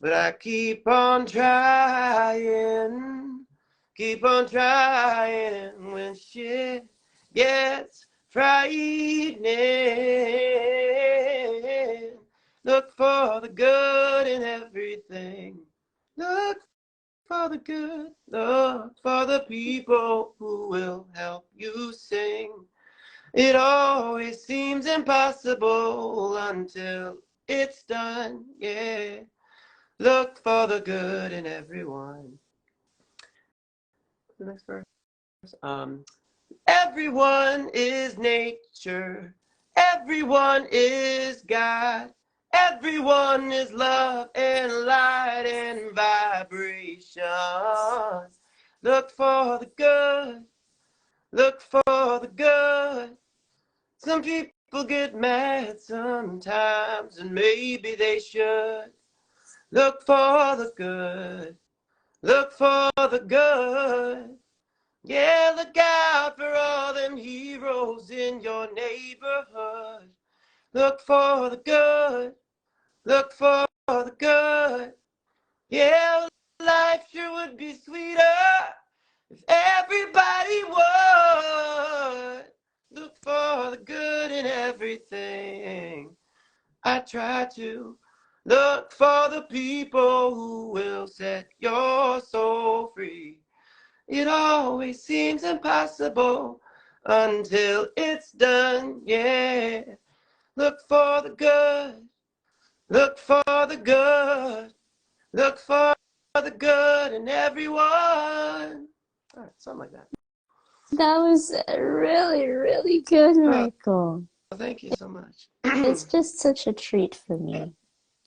But I keep on trying when shit gets frightening. Look for the good in everything. Look for the good. Look for the people who will help you sing. It always seems impossible until it's done, yeah. Look for the good in everyone. The next verse. Everyone is nature. Everyone is God. Everyone is love and light and vibration. Look for the good. Look for the good. Some people get mad sometimes, and maybe they should. Look for the good. Look for the good. Yeah, look out for all them heroes in your neighborhood. Look for the good. Look for the good. Yeah, life sure would be sweeter if everybody would. Look for the good in everything. I try to look for the people who will set your soul free. It always seems impossible until it's done, yeah. Look for the good, look for the good, look for the good in everyone. All right, something like that. That was really, really good, Michael. Thank you so much. It's just such a treat for me.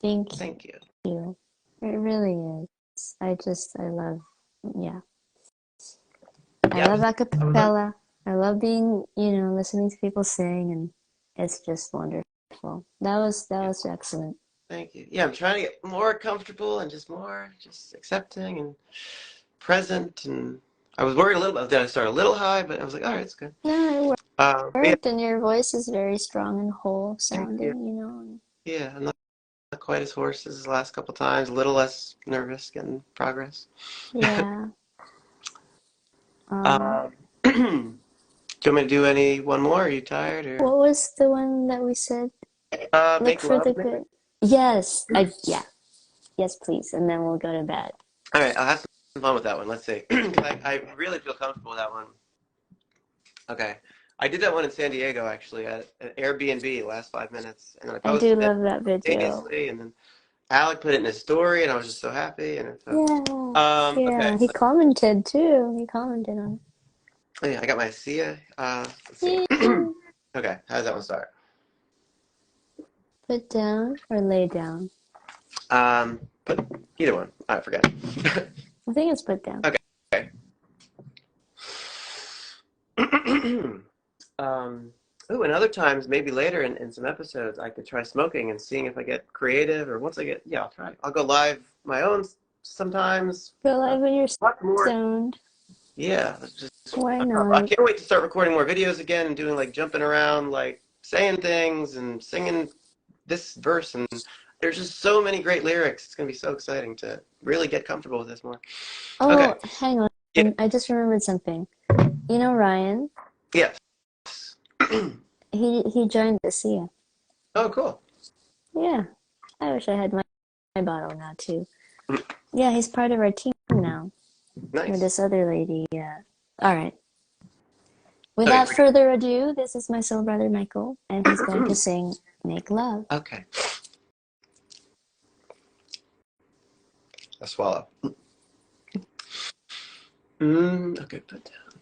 Thank Thank you. you. It really is. I love, yeah. I love a cappella. I love being, listening to people sing, and it's just wonderful. That was excellent. Thank you. Yeah, I'm trying to get more comfortable and just accepting and present. And I was worried a little bit. Did I start a little high? But I was like, all right, it's good. No, it Yeah, worked, and your voice is very strong and whole thank you. sounding. Yeah, I'm not quite as hoarse as the last couple times. A little less nervous, getting progress. Yeah. Do you want me to do one more? Are you tired or? What was the one that we said? Look Make for love. the Maybe? good. Yes, yeah. Yes, please, and then we'll go to bed. All right, I'll have some fun with that one. Let's see. 'Cause I really feel comfortable with that one. Okay. I did that one in San Diego, actually, at an Airbnb last 5 minutes. And then I I do posted it love that video. simultaneously. And then Alec put it in his story, and I was just so happy. And Yeah, okay. yeah. He commented too. He commented on Oh, yeah, I got my Sia. Let's see. it. Okay, how does that one start? Put down or lay down? Put either one. I forget. I think it's put down. Okay. And other times, maybe later in some episodes, I could try smoking and seeing if I get creative. Or once I get, yeah, I'll try. I'll go live my own sometimes. Go live when you're Much more. stoned. Yeah, Why I not? can't wait to start recording more videos again and doing like jumping around, like saying things and singing this verse. And there's just so many great lyrics. It's gonna be so exciting to really get comfortable with this more. Oh, Okay. hang on. Yeah. I just remembered something. You know Ryan? Yes. He joined the Sia. Oh, cool. Yeah. I wish I had my bottle now too. Yeah, he's part of our team now. Nice. With this other lady. Yeah. All right. Without further ado, this is my soul brother Michael, and he's going to sing "Make Love." Okay. A swallow. Okay, put down.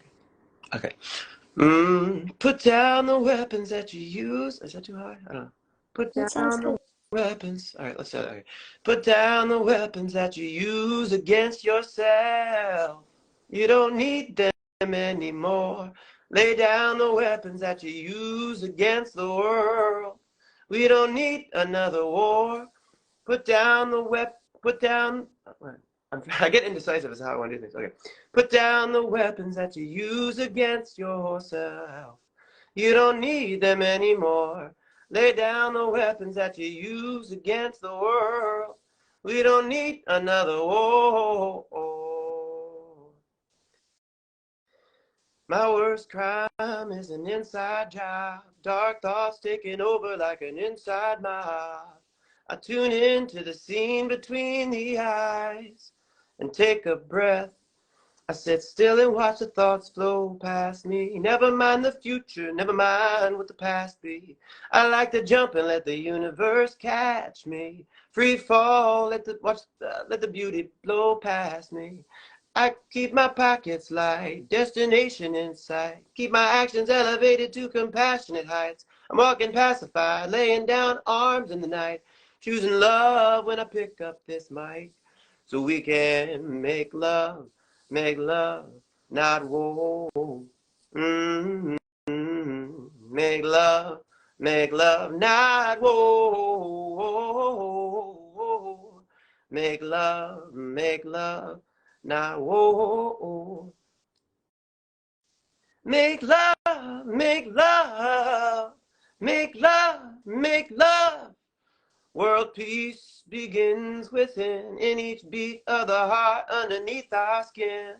Okay. Put down the weapons that you use. Is that too high? I don't know. Put That sounds down good. the weapons. All right, let's do that. Okay. Put down the weapons that you use against yourself. You don't need them anymore. Lay down the weapons that you use against the world. We don't need another war. Put down the Put down. I get indecisive as to how I want to do things. Okay. Put down the weapons that you use against yourself. You don't need them anymore. Lay down the weapons that you use against the world. We don't need another war. My worst crime is an inside job. Dark thoughts taking over like an inside mob. I tune into the scene between the eyes and take a breath. I sit still and watch the thoughts flow past me. Never mind the future, never mind what the past be. I like to jump and let the universe catch me. Free fall, let the beauty blow past me. I keep my pockets light, destination in sight. Keep my actions elevated to compassionate heights. I'm walking pacified, laying down arms in the night. Choosing love when I pick up this mic. So we can make love, not war. Mm-hmm. Make love, not war. Make love, not war. Make love, make love. World peace begins within, in each beat of the heart underneath our skin.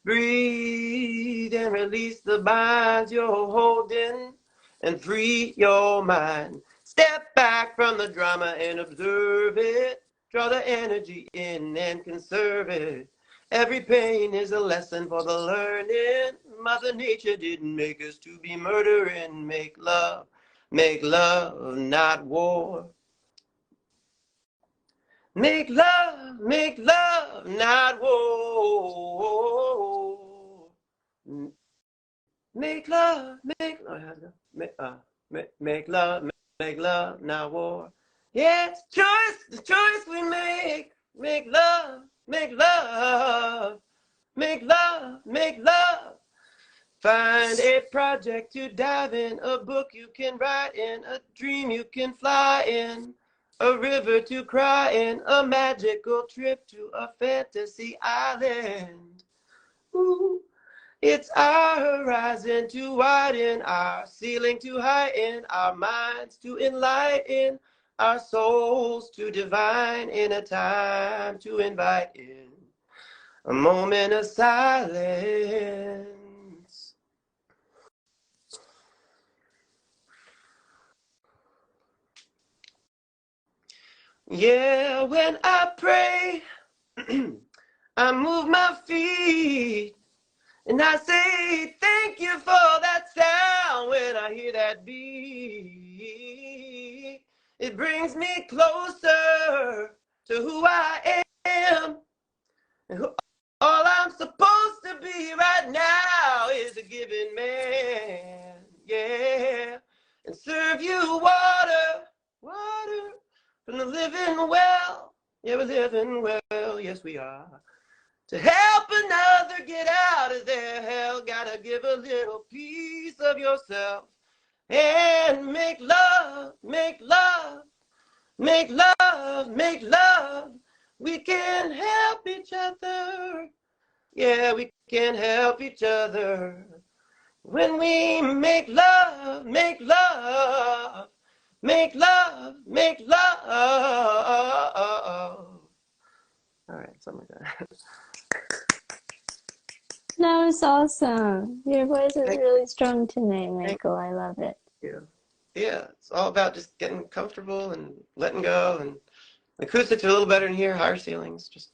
Breathe and release the binds you're holding and free your mind. Step back from the drama and observe it. Draw the energy in and conserve it. Every pain is a lesson for the learning. Mother Nature didn't make us to be murdering. Make love, not war. Make love, not war. Make love, make love, not war. Yeah, it's choice, the choice we make. Make love, make love, make love. Find a project to dive in, a book you can write in, a dream you can fly in, a river to cry in, a magical trip to a fantasy island. Ooh. It's our horizon to widen, our ceiling to heighten, our minds to enlighten, our souls to divine, in a time to invite in a moment of silence. Yeah, when I pray, I move my feet. And I say thank you for that sound when I hear that beat. It brings me closer to who I am. And all I'm supposed to be right now is a giving man. Yeah. And serve you water from the living well. Yeah, we're living well. Yes, we are. To help another get out of their hell, gotta give a little piece of yourself and make love, make love, make love, make love. We can help each other. Yeah, we can help each other. When we make love, make love, make love, make love. All right, something like that. That was awesome. Your voice is Thank really strong tonight, thank Michael. I love it. you. Yeah, it's all about just getting comfortable and letting go. And the acoustics are a little better in here, higher ceilings. Just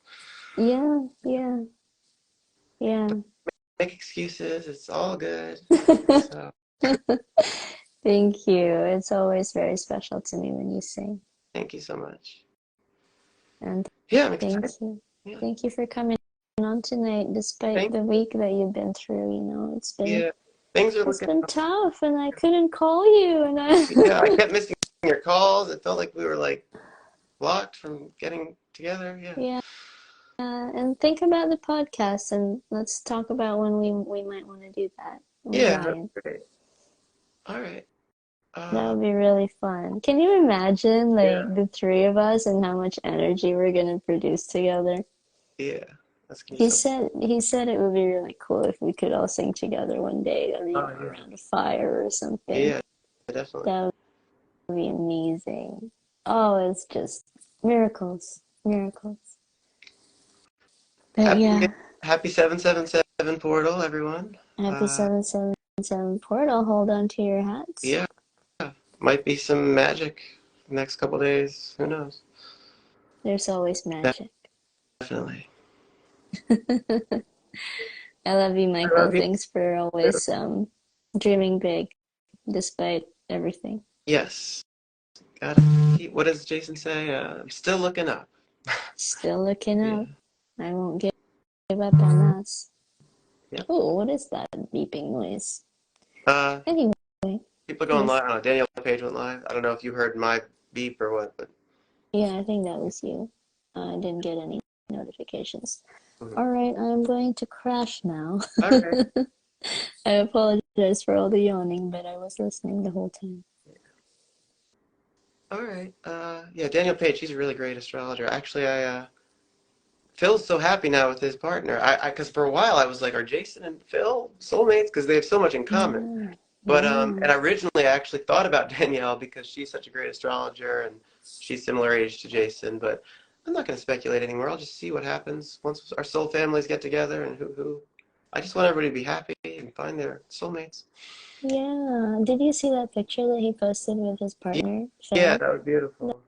Yeah, yeah, yeah. make excuses. It's all good. So Thank you. It's always very special to me when you sing. thank you so much. And Yeah, I'm thank excited. you. Yeah, Thank you for coming on tonight, despite thank the week that you've been through. You know, you. Things are it's looking been up. tough, and I couldn't call you, and Yeah, I I kept missing your calls. It felt like we were like blocked from getting together. Yeah. yeah. And think about the podcast, and let's talk about when we might want to do that with Yeah, that's Ryan. great. All right. That would be really fun. Can you imagine, Yeah, like, the three of us and how much energy we're gonna produce together? yeah. That's gonna be He so. said it would be really cool if we could all sing together one day, Oh yeah, around a fire or something. yeah, definitely. That would be amazing. Oh, it's just miracles, miracles. But Happy yeah, Happy 777 portal, everyone. happy 777 portal. Hold on to your hats. Yeah, might be some magic next couple days. Who knows? There's always magic. Definitely. I love you, I Michael. love you Thanks for too. always dreaming big despite everything. Yes. Gotta keep. What does Jason say? I'm still looking up. Still looking Yeah. up. I won't give up on us. Yeah. Oh, what is that beeping noise? Uh, Anyway, People going yes. live. I don't know. Daniel Page went live. I don't know if you heard my beep or what, but Yeah, I think that was you. I didn't get any notifications. mhm. All right, I'm going to crash now. All right. I apologize for all the yawning, but I was listening the whole time. All right. Yeah, Daniel Page. He's a really great astrologer. Actually, Phil's so happy now with his partner. Because for a while I was like, are Jason and Phil soulmates? Because they have so much in common. Yeah, But yeah, and originally I actually thought about Danielle because she's such a great astrologer and she's similar age to Jason. But I'm not going to speculate anymore. I'll just see what happens once our soul families get together and who. I just want everybody to be happy and find their soulmates. yeah. Did you see that picture that he posted with his partner, Yeah, Phil? that was beautiful.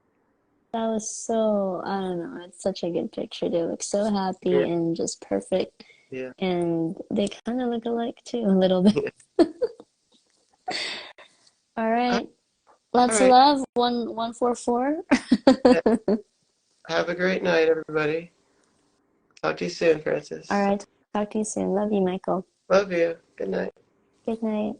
That was so, I don't know, it's such a good picture. They look so happy Yeah, and just perfect. yeah. And they kind of look alike too, a little bit. All All right. Lots of right. love. 1144. Have a great night, everybody. Talk to you soon, All Francis. right. Talk to you soon. Love you, Michael. Love you. Good night. Good night.